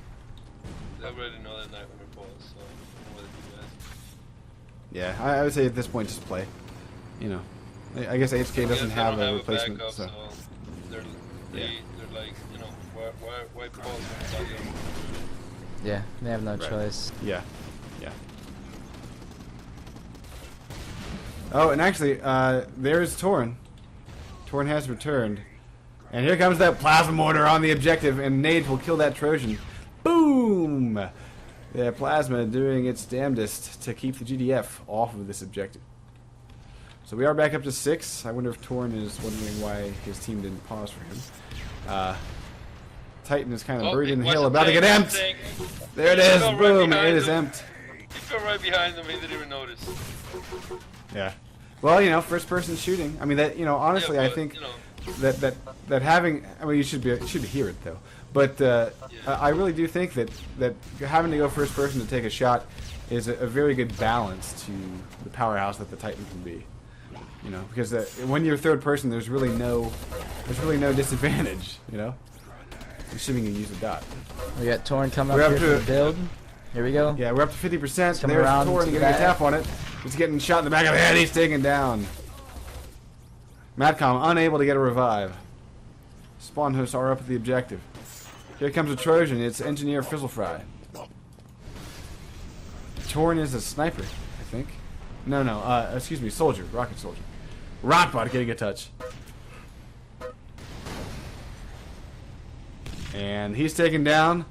already know that night when it falls, so I don't know what to do that. Yeah, I would say at this point just play. You know, I guess HK doesn't have a replacement, backup, so. They're like, you know, why pause when somebody else? Yeah, they have no Right. choice. Yeah, yeah. Oh, and actually, there's Torn. Torn has returned. And here comes that plasma mortar on the objective, and nades will kill that Trojan. Boom! Yeah, plasma doing its damnedest to keep the GDF off of this objective. So we are back up to 6. I wonder if Torn is wondering why his team didn't pause for him. Titan is kind of buried in the hill, about to get emped. There it is. Boom! It is emped. He fell right behind him. He didn't even notice. Yeah. Well, you know, first-person shooting. I mean, that, you know, honestly, Yeah, I but, think you know, that having. I mean, you should hear it though. But I really do think that having to go first-person to take a shot is a very good balance to the powerhouse that the Titan can be. You know, because when you're third-person, there's really no disadvantage. You know. Assuming you use a dot. We got Torn coming up here for the build. Here we go. Yeah, we're up to 50%. There's around Torn to getting a that. tap on it. He's getting shot in the back of the head. He's taken down. Madcom unable to get a revive. Spawn hosts are up at the objective. Here comes a Trojan. It's Engineer Fizzlefry. Torn is a sniper, I think. No. Excuse me, soldier. Rocket soldier. Rotbot getting a touch. And he's taken down.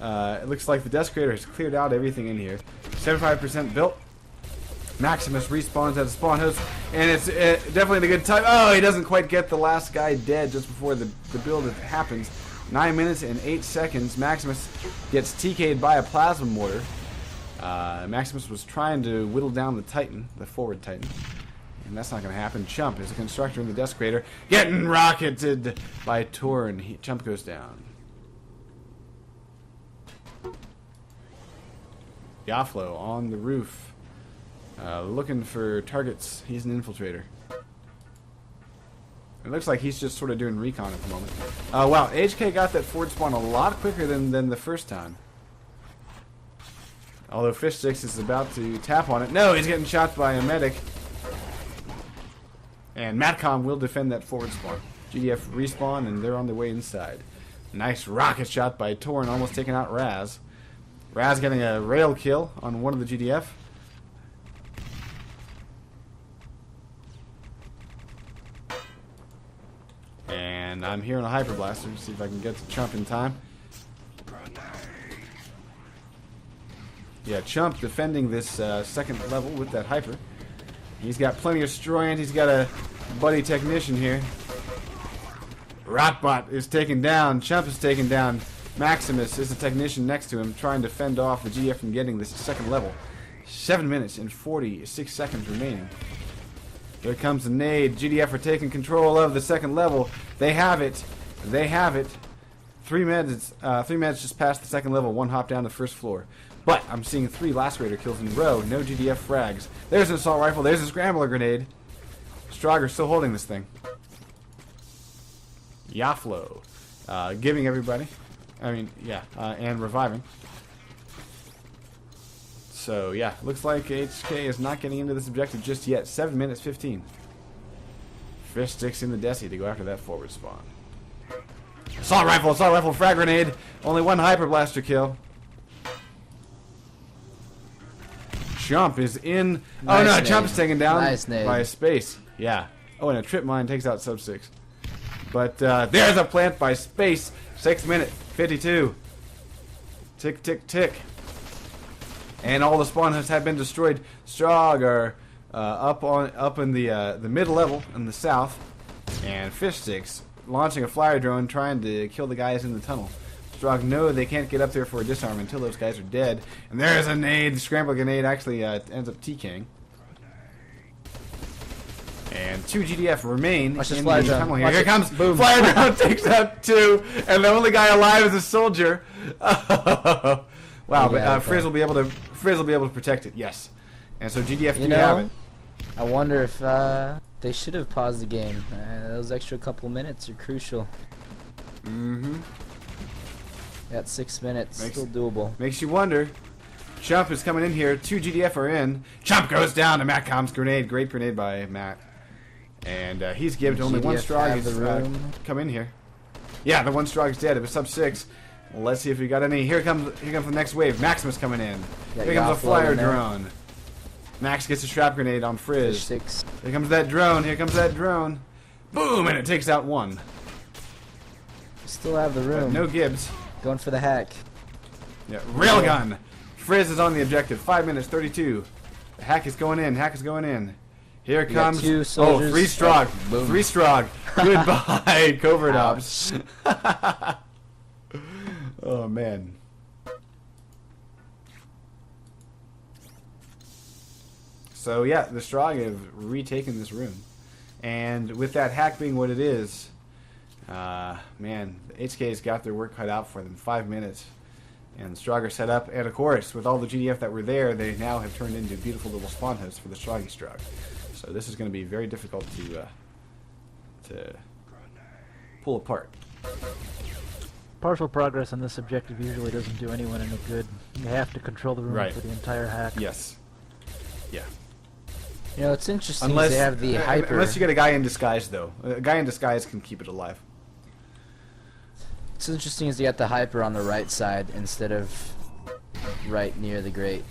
It looks like the Desecrator has cleared out everything in here. 75% built. Maximus respawns at the spawn host, and it's definitely in a good time. Oh, he doesn't quite get the last guy dead just before the build happens. 9 minutes and 8 seconds. Maximus gets TK'd by a plasma mortar. Maximus was trying to whittle down the Titan, the forward Titan. And that's not going to happen. Chump is a constructor in the Desecrator, getting rocketed by Torn. Chump goes down. Yaflo on the roof, looking for targets. He's an infiltrator. It looks like he's just sort of doing recon at the moment. Wow, HK got that forward spawn a lot quicker than the first time. Although Fishstix is about to tap on it. No, he's getting shot by a medic. And Matcom will defend that forward spawn. GDF respawn, and they're on their way inside. Nice rocket shot by Torn, almost taking out Raz. Raz getting a rail kill on one of the GDF. And I'm here in a Hyper Blaster to see if I can get to Chump in time. Yeah, Chump defending this second level with that Hyper. He's got plenty of Stroyant. He's got a buddy technician here. Rotbot is taken down. Chump is taken down. Maximus is the technician next to him, trying to fend off the GF from getting this second level. 7 minutes and 46 seconds remaining. Here comes the nade. GDF are taking control of the second level. They have it. They have it. 3 minutes. 3 minutes just past the second level. One hop down the first floor. But I'm seeing 3 lacerator kills in a row. No GDF frags. There's an assault rifle. There's a scrambler grenade. Strager's still holding this thing. Yaflo. Giving everybody. And reviving. So, yeah. Looks like HK is not getting into this objective just yet. 7 minutes 15. Fishstix in the Desi to go after that forward spawn. Assault rifle, frag grenade. Only one Hyper Blaster kill. Chump is in. Nice oh no, nade. Chump's taken down Nice nade. by a space. Yeah. Oh, and a trip mine takes out sub 6. But there's a plant by space. 6 minutes 52. Tick, tick, tick. And all the spawn huts have been destroyed. Strog are up in the middle level in the south, and Fishstix launching a flyer drone trying to kill the guys in the tunnel. Strog know they can't get up there for a disarm until those guys are dead. And there's a nade. The scrambler grenade actually ends up TKing. And 2 GDF remain Watch this in flyer the drone. tunnel here. Watch Here it. comes Boom. flyer drone takes out 2, and the only guy alive is a soldier. Wow, but Yeah, Frizz will be able to protect it. Yes, and so GDF You do have know, it. I wonder if they should have paused the game. Those extra couple minutes are crucial. Mm-hmm. Got 6 minutes, still doable. Makes you wonder. Chump is coming in here. 2 GDF are in. Chump goes down to Matcom's grenade. Great grenade by Matt. And he's given only one GDF Strog have the room. come in here. Yeah, the one Strog's dead. It was sub 6. Well, let's see if we got any. Here comes the next wave. Maximus coming in. Got Here comes a Yaflo flyer in there. drone. Max gets a trap grenade on Frizz. Fishstix. Here comes that drone. Here comes that drone. Boom! And it takes out 1. Still have the But room. no Gibbs. Going for the hack. Yeah, railgun. Frizz is on the objective. 5 minutes 32. The hack is going in. Hack is going in. Here We got comes. 2 soldiers. 3 Strog. Boom. 3 Strog. Goodbye, covert Ouch. ops. Oh man. So yeah, the Strog have retaken this room, and with that hack being what it is, man, the HK's got their work cut out for them. 5 minutes, and the Strog are set up, and of course, with all the GDF that were there, they now have turned into beautiful little spawn hosts for the Stroggy Strog. So this is going to be very difficult to pull apart. Partial progress on this objective usually doesn't do anyone any good. You have to control the room Right. for the entire hack. Yes. Yeah. You know, it's interesting they have the hyper. Unless you get a guy in disguise, though. A guy in disguise can keep it alive. It's interesting is you got the hyper on the right side instead of right near the grate.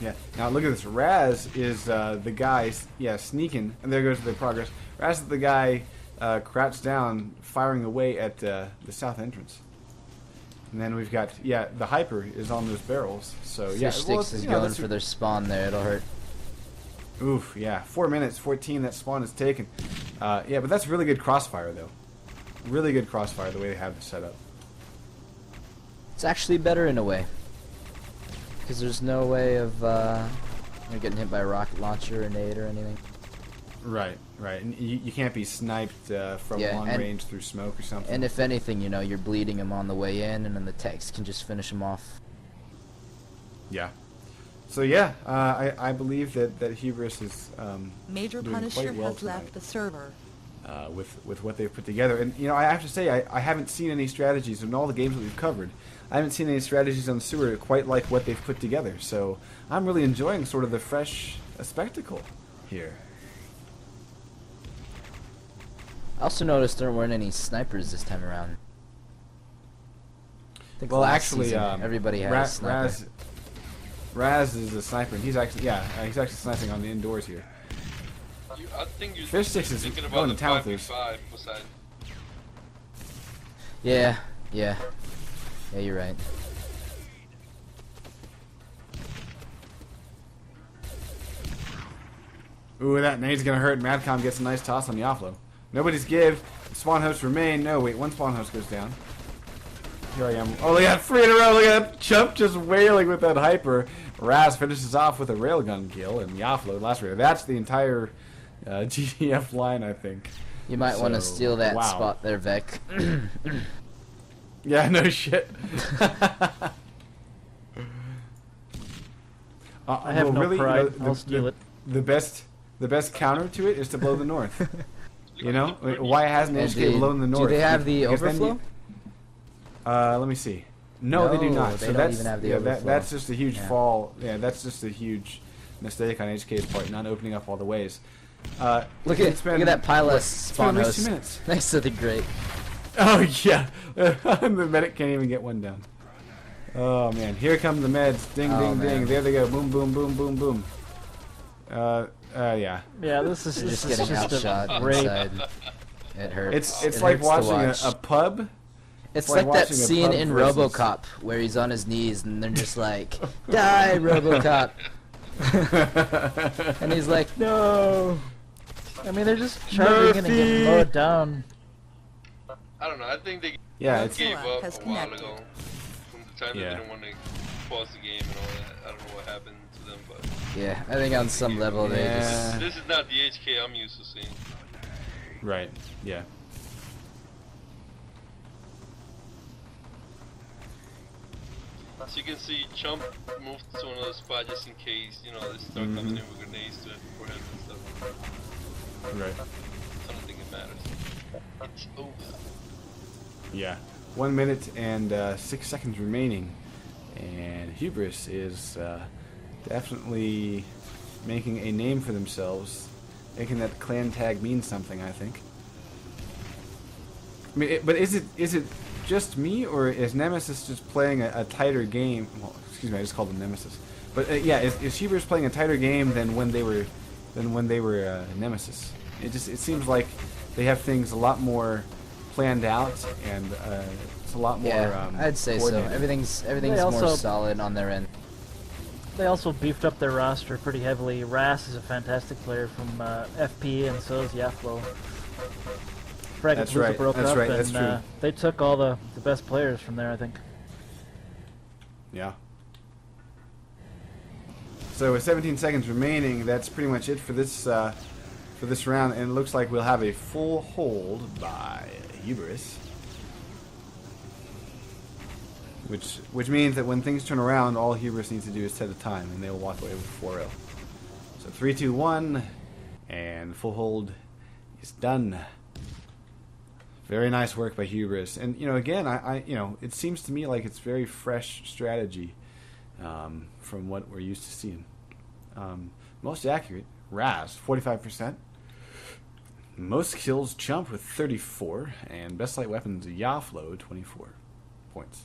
Yeah. Now look at this. Raz is the guy, sneaking, and there goes the progress. Raz is the guy crouched down, firing away at the south entrance. And then we've got, the hyper is on those barrels. So yeah, Fishstix is going for their spawn there. It'll hurt. Oof, yeah. 4 minutes 14. That spawn is taken. Yeah, but that's really good crossfire though. Really good crossfire the way they have it set up. It's actually better in a way. Because there's no way of you're getting hit by a rocket launcher or nade or anything. Right, right. And you can't be sniped from long range through smoke or something. And if anything, you know, you're bleeding them on the way in, and then the text can just finish them off. Yeah. So yeah, I believe that Hubris is Major doing Punisher quite well has left tonight. the server. With what they've put together. And you know, I have to say I haven't seen any strategies in all the games that we've covered. I haven't seen any strategies on the sewer quite like what they've put together. So I'm really enjoying sort of the fresh spectacle here. I also noticed there weren't any snipers this time around. I think Well, last actually, season, everybody had a sniper. Raz is a sniper, and he's actually sniping on the indoors here. I think you're Fishstix is thinking going about to town the with this. 5v5 Poseidon. Yeah, yeah. Yeah, you're right. Ooh, that nade's gonna hurt. Madcom gets a nice toss on the offload. Nobody's give. Spawn hosts remain. No, wait, one spawn host goes down. Here I am. Oh, look at that, 3 in a row. Look at that Chump just wailing with that hyper. Raz finishes off with a railgun kill, and Yaflo last rail. That's the entire GTF line, I think. You might want to steal that wow. spot there, Vec. Yeah, no shit. I have no pride. I'll steal it. The best counter to it is to blow the north. You know, why hasn't HK blown the north? Do they have the Because overflow? Let me see. No, they do not. They So don't that's even have the overflow. that's just a huge Yeah. fall. Yeah, that's just a huge mistake on HK's part, not opening up all the ways. Look at that pilot spawn at least 2 host minutes. next to the grate. Oh yeah, the medic can't even get one down. Oh man, here come the meds. Ding, Oh, ding, man. ding. There they go. Boom, boom, boom, boom, boom. Yeah. Yeah, this is They're just this is getting just outshot a rape. inside. It hurts. It's It like hurts to watching watch. a pub. It's like like that watching a scene pub in versus- RoboCop where he's on his knees and they're just like, "Die, RoboCop!" and he's like, "No." I mean, they're just charging in and getting mowed down. I don't know. I think they Yeah, it's gave up has a while connected. ago. From the time Yeah. they didn't want to pause the game and all that. I don't know what happened to them, but Yeah, I think on some level they just. this is not the HK I'm used to seeing. right. Yeah. So you can see Chump moved to another spot just in case, you know, they start coming in with grenades to for him and stuff. Right. I don't think it matters. It's over. Yeah. 1 minute and 6 seconds remaining, and Hubris is definitely making a name for themselves, making that clan tag mean something. I think. I mean, but is it just me, or is Nemesis just playing a tighter game? Well, excuse me, I just called them Nemesis. But yeah, is Hubris playing a tighter game than when they were Nemesis? It seems like they have things a lot more planned out, and it's a lot more. Yeah, I'd say so. coordinated. Everything's They more also- solid on their end. They also beefed up their roster pretty heavily. Ras is a fantastic player from FP, and so is Yaflo. That's right, broke that's up, right, and that's true. they took all the best players from there, I think. Yeah. So with 17 seconds remaining, that's pretty much it for this round, and it looks like we'll have a full hold by Hubris, which means that when things turn around, all Hubris needs to do is set a time, and they'll walk away with 4-0. So 3, 2, 1, and full hold is done. Very nice work by Hubris, and you know, again, I it seems to me like it's very fresh strategy from what we're used to seeing. Most accurate, Raz, 45%. Most kills, Chump with 34, and best light weapons, Yaflo, 24 points.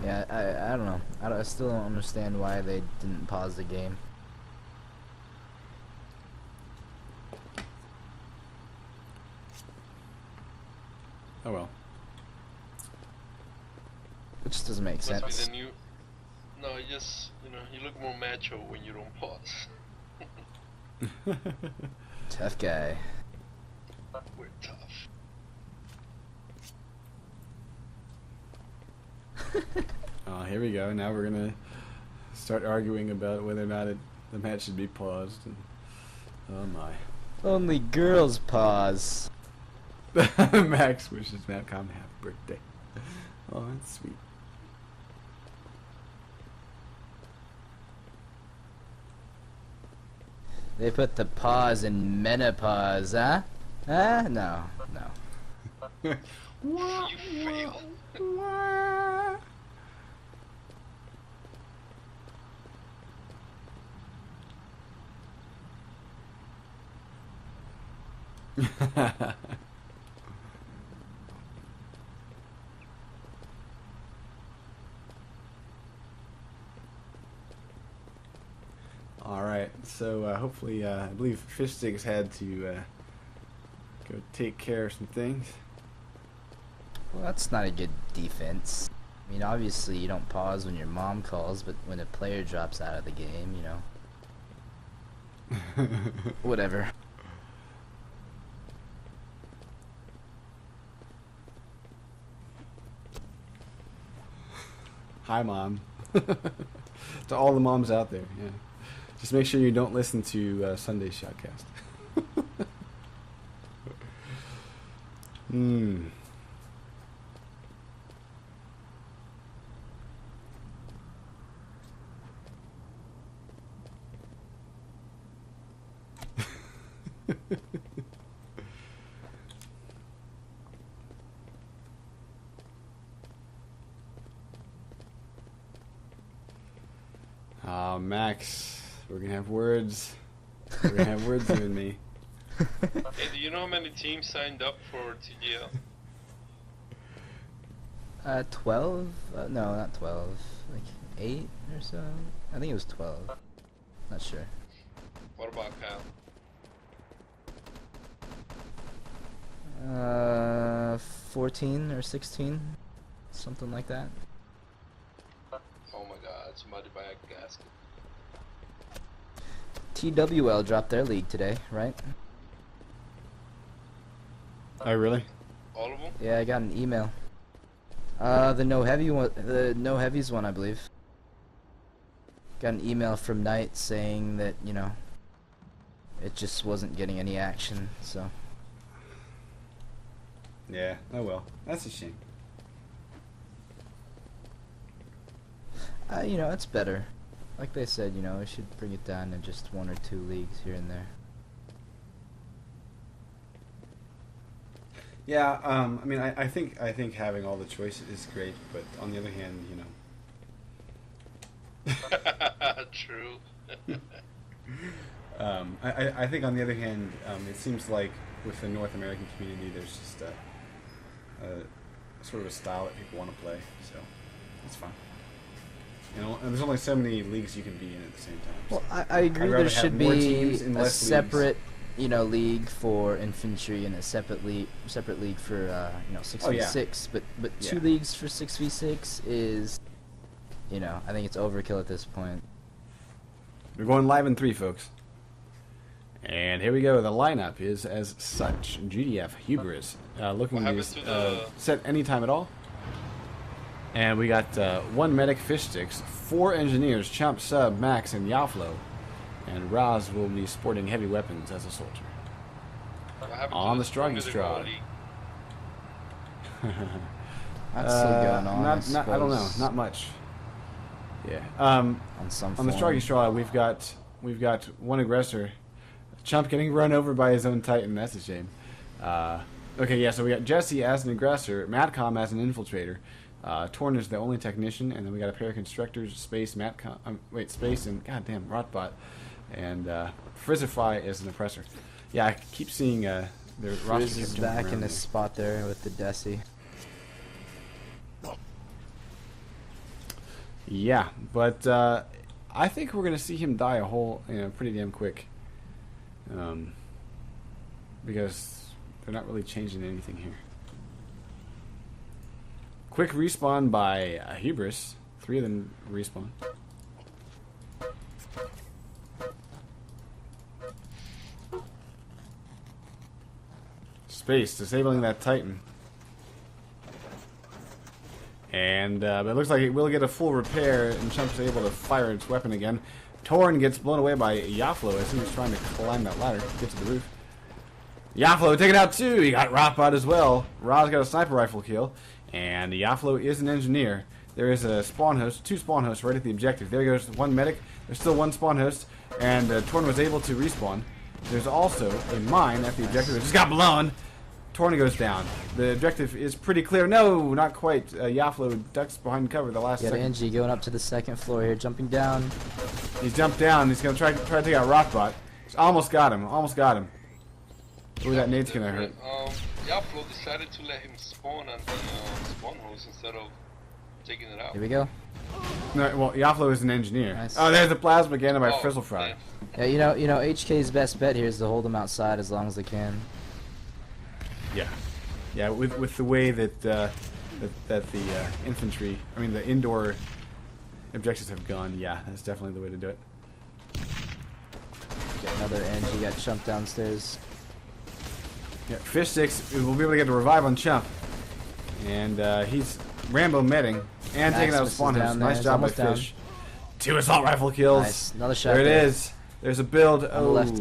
Yeah, I don't know. I still don't understand why they didn't pause the game. Oh well. It just doesn't make Must sense. be the new. No, you just, you know, you look more macho when you don't pause. Tough guy. We're tough. Oh, here we go. Now we're gonna start arguing about whether or not the match should be paused. And, oh my. Only girls pause. Max wishes Malcolm happy birthday. Oh, that's sweet. They put the pause in menopause, huh? Huh? No, no. You fail. So hopefully, I believe Fishstix had to go take care of some things. Well, that's not a good defense. I mean, obviously you don't pause when your mom calls, but when a player drops out of the game, you know. Whatever. Hi, Mom. To all the moms out there, yeah. Just make sure you don't listen to Sunday's shoutcast. Max, we're gonna have words. We're gonna have words, you and me. Hey, do you know how many teams signed up for TGL? 12? No, not 12. Like 8 or so? I think it was 12. Not sure. What about Kyle? 14 or 16? Something like that. Oh my god, somebody buy a gasket. TWL dropped their league today, right? Oh, really? All of them? Yeah, I got an email. The no heavy one, the no heavies one, I believe. Got an email from Knight saying that, you know, it just wasn't getting any action, so. Yeah, oh well. That's a shame. You know, it's better. Like they said, you know, we should bring it down to just 1 or 2 leagues here and there. Yeah, I mean, I think having all the choices is great, but on the other hand, you know. True. I think on the other hand, it seems like with the North American community, there's just a sort of a style that people want to play, so it's fine. You know, and there's only so many leagues you can be in at the same time. So Well, I agree there should be a separate, you know, league for infantry and a separate league for you know, 6v6. But 2 leagues for 6v6 is, you know, I think it's overkill at this point. We're going live in 3, folks. And here we go. The lineup is as such: GDF, Hubris, looking to set any time at all. And we got 1 medic, Fishstix, 4 engineers, Chump, Sub, Max, and Yaflo. And Raz will be sporting heavy weapons as a soldier. On the Strongest Strad. That's still going on. I don't know, not much. Yeah. On the Strongest Strad, we've got 1 aggressor, Chump getting run over by his own Titan. That's a shame. Okay, yeah. So we got Jesse as an aggressor, Matcom as an infiltrator. Torn is the only technician, and then we got a pair of constructors, Space, Space, and goddamn Rotbot, and Frizzify is an oppressor. Yeah, I keep seeing their roster is back in his spot there with the Desi. Yeah, but I think we're gonna see him die pretty damn quick, because they're not really changing anything here. Quick respawn by Hubris. 3 of them respawn. Space, disabling that Titan. And but it looks like it will get a full repair, and Chump's able to fire its weapon again. Torn gets blown away by Yaflo as he's trying to climb that ladder, get to the roof. Yaflo taken out too. He got Rotbot as well. Raz got a sniper rifle kill. And Yaflo is an engineer. There is a spawn host, 2 spawn hosts right at the objective. There goes 1 medic. There's still 1 spawn host. And Torn was able to respawn. There's also a mine at the objective. It just got blown. Torn goes down. The objective is pretty clear. No, not quite. Yaflo ducks behind cover the last second. Angie going up to the 2nd floor here, jumping down. He's jumped down. He's going to try to take out Rotbot. He's almost got him. Almost got him. Ooh, that nade's going to hurt. Yaflo decided to let him spawn on the spawn host instead of taking it out. Here we go. No, well, Yaflo is an engineer. Nice. Oh, there's the plasma cannon by Frizzlefry. Yeah, you know, HK's best bet here is to hold them outside as long as they can. Yeah, yeah. With the way that the infantry, I mean the indoor objectives have gone, yeah, that's definitely the way to do it. Get another end. He got chumped downstairs. Yeah, Fishstix will be able to get a revive on Chump, and he's Rambo medding and taking out a spawn house. Nice job by Fish. 2 assault rifle kills. Nice. Another shot. There it is. There's a build. On the left.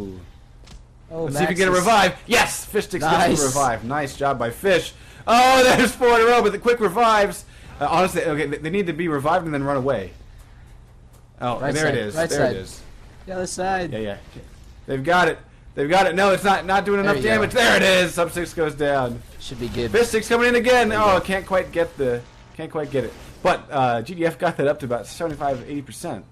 Oh, let's see if we get a revive. Yes, Fishstix gets a revive. Nice job by Fish. Oh, there's 4 in a row, but the quick revives. Honestly, okay, they need to be revived and then run away. Oh, right there side, it is. right there side. it is. The other side. Yeah, yeah. They've got it. They've got it. No, it's not doing enough damage. There it is. Sub 6 goes down. Should be good. Fishstix coming in again. Oh, can't quite get it. But GDF got that up to about 75-80%.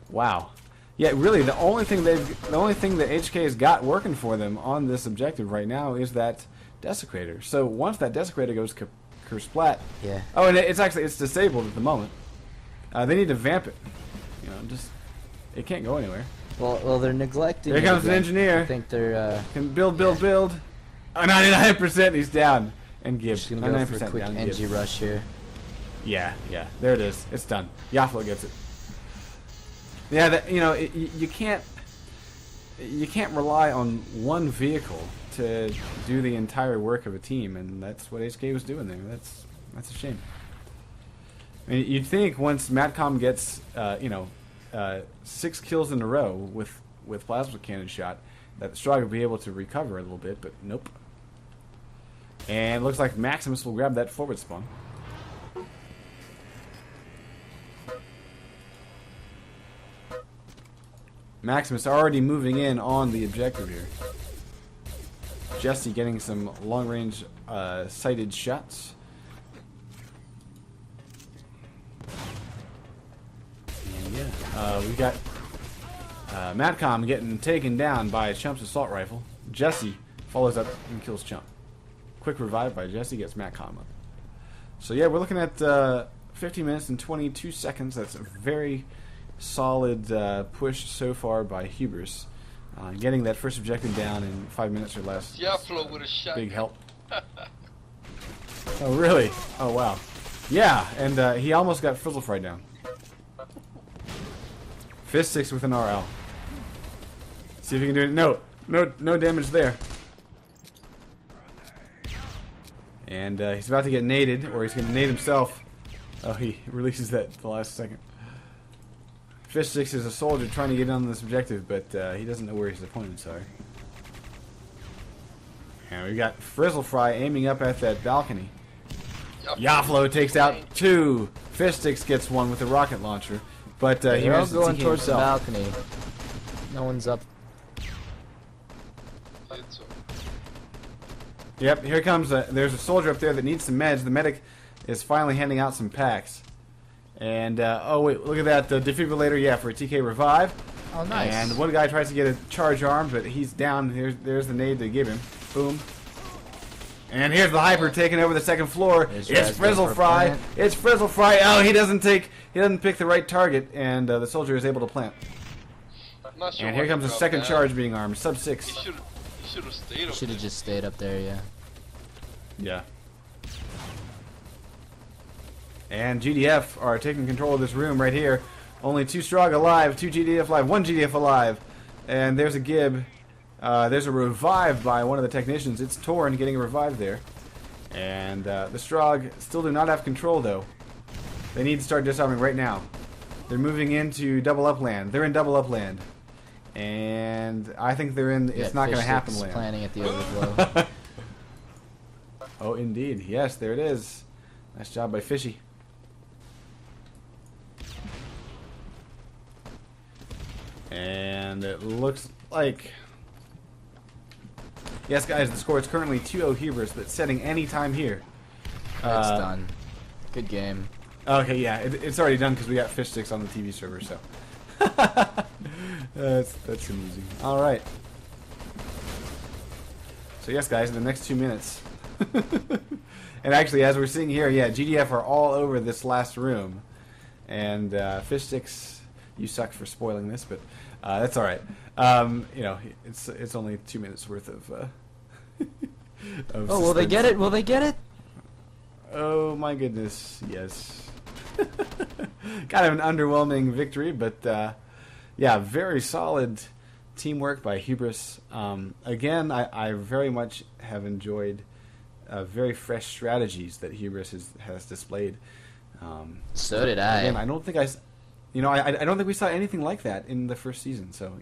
Wow. Yeah, really, the only thing that HK has got working for them on this objective right now is that desecrator. So once that desecrator goes kersplat. Yeah. Oh, and it's disabled at the moment. They need to vamp it. You know, just it can't go anywhere. Well, they're neglecting. Here comes an engineer. I think they're can build. Oh, 99%. He's down. And Gibbs. Just gonna go for a quick NG rush here. Yeah, yeah. There it is. It's done. Yaflo gets it. Yeah, you can't rely on one vehicle to do the entire work of a team, and that's what HK was doing there. That's a shame. I mean, you'd think once Matcom gets 6 kills in a row with plasma cannon shot, that the Strog will be able to recover a little bit, but nope. And it looks like Maximus will grab that forward spawn. Maximus already moving in on the objective here. Jesse getting some long-range sighted shots. And yeah, we got Matcom getting taken down by Chump's assault rifle. Jesse follows up and kills Chump. Quick revive by Jesse gets Matcom up. So yeah, we're looking at 50 minutes and 22 seconds. That's a very solid push so far by Hubris. Getting that first objective down in 5 minutes or less. Yaflo with a shot. Big help. Oh really? Oh wow. Yeah, and he almost got Frizzle Fry down. Fishstix with an RL. See if he can do it. No damage there. And he's about to get naded, or he's going to nade himself. Oh, he releases that at the last second. Fishstix is a soldier trying to get on this objective, but he doesn't know where his opponents are. And we got Frizzle Fry aiming up at that balcony. Yaflo takes out 2. Fishstix gets 1 with a rocket launcher, but he all going towards the himself. balcony. No one's up. Yep, here comes there's a soldier up there that needs some meds. The medic is finally handing out some packs. And, oh wait, look at that defibrillator, yeah, for a TK revive. Oh, nice. And one guy tries to get a charge arm, but he's down. There's the nade to give him. Boom. And here's the hyper taking over the second floor. It's Frizzle Fry. It's Frizzle Fry. Oh, he doesn't pick the right target, and the soldier is able to plant. Sure, and here comes a second charge being armed. Sub 6. He should have stayed up. Should have just stayed up there, yeah. Yeah. And GDF are taking control of this room right here. Only 2 Strog alive, 2 GDF alive, 1 GDF alive. And there's a Gib. There's a revive by one of the technicians. It's Torn getting a revive there. And the Strog still do not have control, though. They need to start disarming right now. They're moving into double upland. They're in double upland. And I think they're in it's not going to happen land. Planning at the overflow. Oh, indeed. Yes, there it is. Nice job by Fishy. And it looks like... Yes, guys, the score is currently 2-0 Hubris, but setting any time here. It's done. Good game. Okay, yeah, it's already done because we got Fishstix on the TV server, so... that's amusing. All right. So yes, guys, in the next 2 minutes... And actually, as we're seeing here, yeah, GDF are all over this last room. And Fishstix... you suck for spoiling this, but that's all right. You know, it's only 2 minutes worth of. Of Oh, will they get it? Will they get it? Oh my goodness, yes. Kind of an underwhelming victory, but yeah, very solid teamwork by Hubris. Again, I very much have enjoyed very fresh strategies that Hubris has displayed. So did I. Again, I don't think I don't think we saw anything like that in the first season. So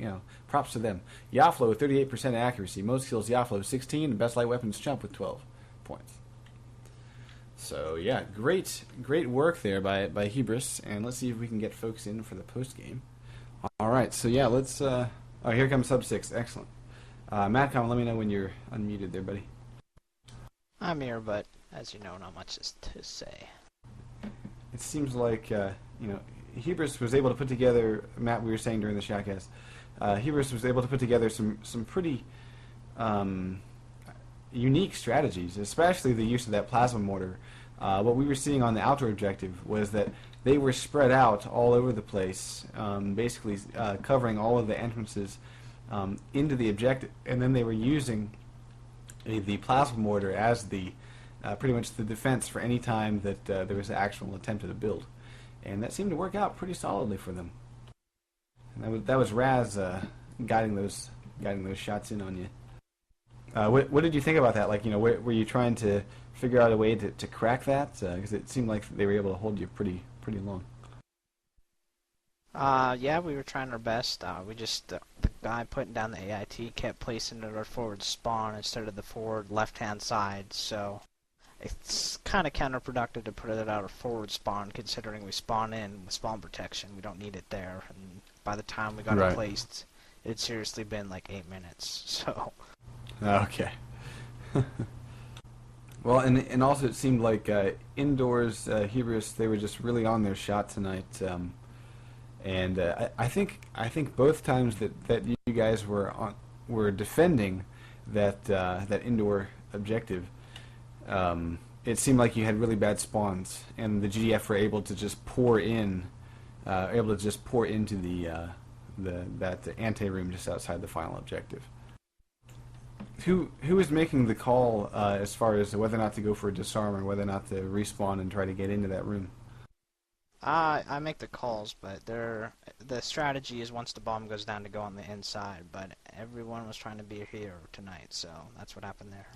props to them. Yaflo with 38% accuracy, most kills Yaflo 16, and best light weapons Chump with 12 points. So yeah, great work there by Hubris, and let's see if we can get folks in for the post game. All right, so yeah, let's. Oh, here comes Sub 6. Excellent. Madcom, let me know when you're unmuted there, buddy. I'm here, but as you know, not much to say. It seems like Hubris was able to put together. Matt, we were saying during the shoutcast, Hubris was able to put together some pretty unique strategies, especially the use of that plasma mortar. What we were seeing on the outdoor objective was that they were spread out all over the place, basically covering all of the entrances into the objective, and then they were using the plasma mortar as the pretty much the defense for any time that there was an actual attempt at a build, and that seemed to work out pretty solidly for them. And that was Raz guiding those shots in on you. What did you think about that? Like, were you trying to figure out a way to crack that? Because it seemed like they were able to hold you pretty long. Yeah, we were trying our best. We just the guy putting down the AIT kept placing it at our forward spawn instead of the forward left-hand side, so it's kind of counterproductive to put it at our forward spawn, considering we spawn in with spawn protection. We don't need it there, and by the time we got it placed, it had seriously been like 8 minutes. So. Okay. Well, and also it seemed like indoors, Hubris, they were just really on their shot tonight. And I think both times that you guys were defending that indoor objective, it seemed like you had really bad spawns, and the GDF were able to just pour into that ante room just outside the final objective. Who is making the call as far as whether or not to go for a disarm or whether or not to respawn and try to get into that room? I make the calls, but the strategy is once the bomb goes down to go on the inside, but everyone was trying to be here tonight, so that's what happened there.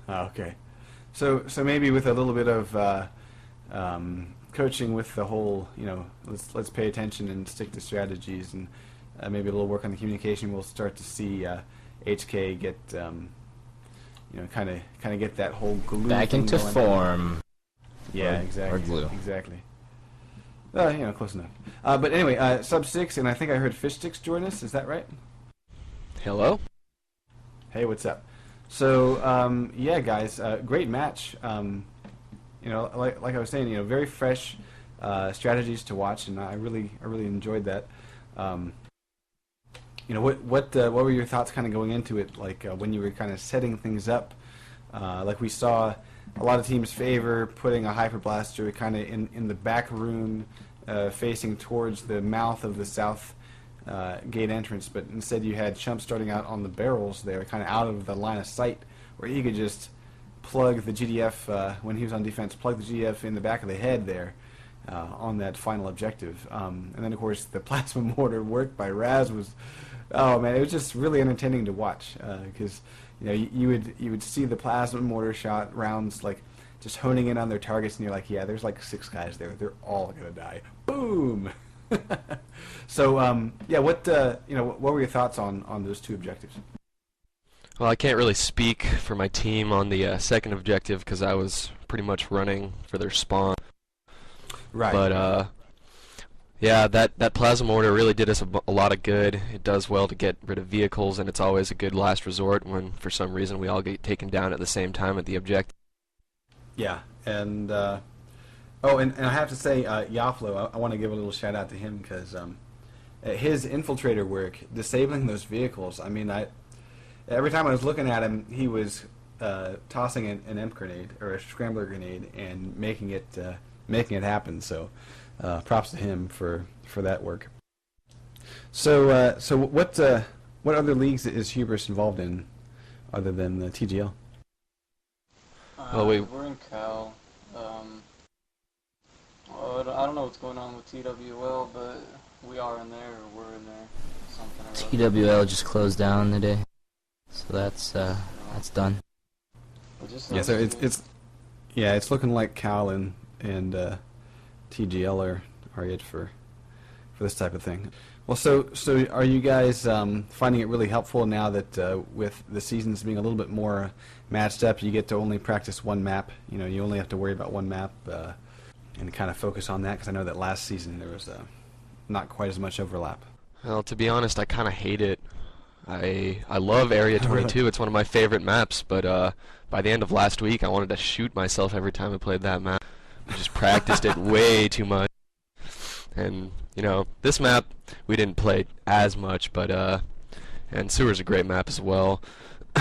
Okay. So maybe with a little bit of coaching with the whole, let's pay attention and stick to strategies, and maybe a little work on the communication, we'll start to see HK get, kind of get that whole glue back into form. Yeah, exactly. Or glue. Exactly. Close enough. But anyway, Sub 6, and I think I heard Fishstix join us. Is that right? Hello. Hey, what's up? So, yeah, guys, great match. Like I was saying, very fresh strategies to watch, and I really enjoyed that. What were your thoughts kind of going into it, like when you were kind of setting things up? Like we saw a lot of teams favor putting a hyper blaster kind of in the back room, facing towards the mouth of the south gate entrance, but instead you had Chump starting out on the barrels there, kind of out of the line of sight, where he could just plug the GDF when he was on defense, plug the GDF in the back of the head there on that final objective. And then of course the plasma mortar work by Raz was, oh man, it was just really entertaining to watch, because you would see the plasma mortar shot rounds like just honing in on their targets, and you're like, yeah, there's like 6 guys there, they're all gonna die. Boom. So yeah, what were your thoughts on those 2 objectives? Well, I can't really speak for my team on the second objective because I was pretty much running for their spawn. Right. But yeah, that plasma mortar really did us a lot of good. It does well to get rid of vehicles, and it's always a good last resort when for some reason we all get taken down at the same time at the objective. Yeah, and and I have to say, Yaflo, I want to give a little shout out to him because his infiltrator work, disabling those vehicles. I mean, every time I was looking at him, he was tossing an EMP grenade or a scrambler grenade and making it happen. So props to him for that work. So what other leagues is Hubris involved in other than the TGL? We're in Cal. I don't know what's going on with TWL, but we are in there, or we're in there. Something or other. TWL just closed down today, so that's done. Yeah, so it's looking like Cal and TGL are it for this type of thing. Well, so are you guys finding it really helpful now that with the seasons being a little bit more matched up, you get to only practice one map? You know, you only have to worry about one map and kind of focus on that, because I know that last season there was not quite as much overlap. Well, to be honest, I kind of hate it. I love Area 22. It's one of my favorite maps, but by the end of last week, I wanted to shoot myself every time I played that map. I just practiced it way too much. And, you know, this map, we didn't play as much, but, and Sewer's a great map as well,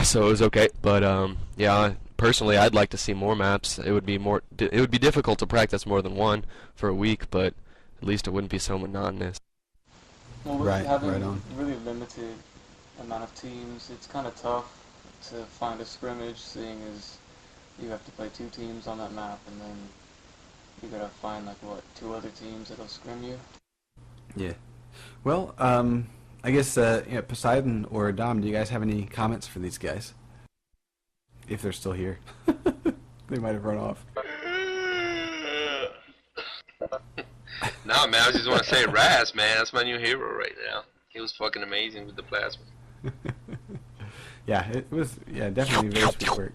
so it was okay. But, yeah, personally, I'd like to see more maps. It would be difficult to practice more than one for a week, but at least it wouldn't be so monotonous. Well, with having really limited amount of teams, it's kind of tough to find a scrimmage, seeing as you have to play 2 teams on that map, and then you gotta find, like, what, 2 other teams that'll scrim you? Yeah. Well, I guess, Poseidon or Dom, do you guys have any comments for these guys? If they're still here. They might have run off. Nah, man, I just want to say Raz, man. That's my new hero right now. He was fucking amazing with the plasma. Yeah, it was, definitely very sweet work.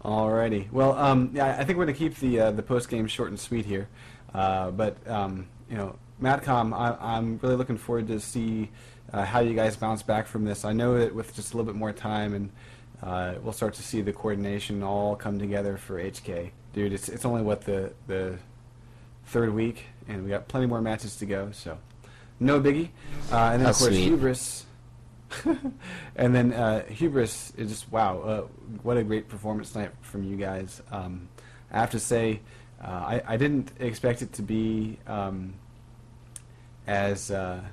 Alrighty. Well, yeah, I think we're going to keep the post-game short and sweet here. But, you know, Madcom, I'm really looking forward to see how you guys bounce back from this. I know that with just a little bit more time, and we'll start to see the coordination all come together for HK. Dude, it's only, what, the 3rd week, and we got plenty more matches to go, so no biggie. And then, of course, sweet. Hubris. And then Hubris is just, wow, what a great performance tonight from you guys. I have to say, I didn't expect it to be as, well,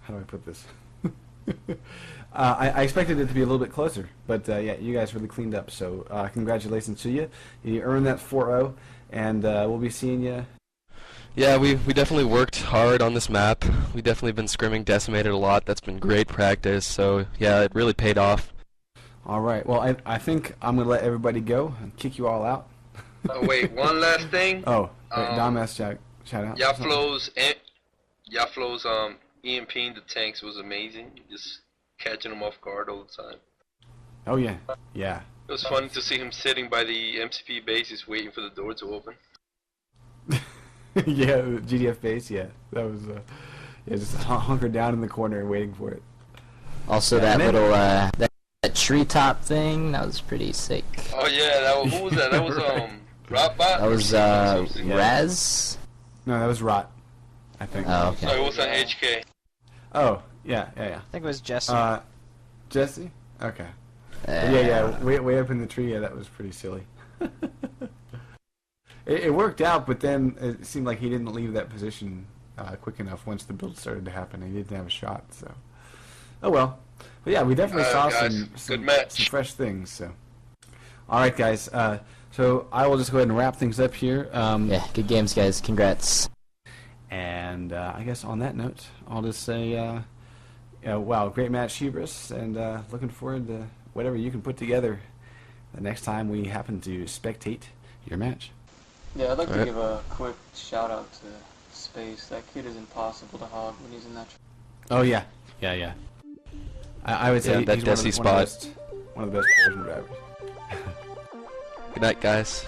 how do I put this? I expected it to be a little bit closer, but yeah, you guys really cleaned up, so congratulations to you. You earned that 4-0, and we'll be seeing you. Yeah, we definitely worked hard on this map. We definitely been scrimming Decimated a lot. That's been great practice, so yeah, it really paid off. Alright, well, I think I'm going to let everybody go and kick you all out. Oh, wait, one last thing. Oh, Dom asked shout out. Yaflo's EMPing the tanks was amazing. Just catching them off guard all the time. Oh, yeah. Yeah. It was fun to see him sitting by the MCP base just waiting for the door to open. Yeah, GDF base, yeah. That was, yeah, just hunkered down in the corner waiting for it. Also, that little, that treetop thing, that was pretty sick. Oh, yeah, who was that? That was, Rotbot? That was, Raz? No, that was Rot, I think. Oh, okay. No, it was on HK. Oh, yeah. I think it was Jesse. Jesse? Okay. Yeah, way up in the tree, yeah, that was pretty silly. It worked out, but then it seemed like he didn't leave that position quick enough once the build started to happen. He didn't have a shot, so. Oh well. But yeah, we definitely saw some fresh things, so. Alright, guys. So I will just go ahead and wrap things up here. Yeah, good games, guys. Congrats. And I guess on that note, I'll just say, wow, great match, Hubris, and looking forward to whatever you can put together the next time we happen to spectate your match. Yeah, I'd like to give a quick shout out to Space. That kid is impossible to hog when he's in that. Oh yeah. I would say that he's Desi spot. One of the best version drivers. Good night, guys.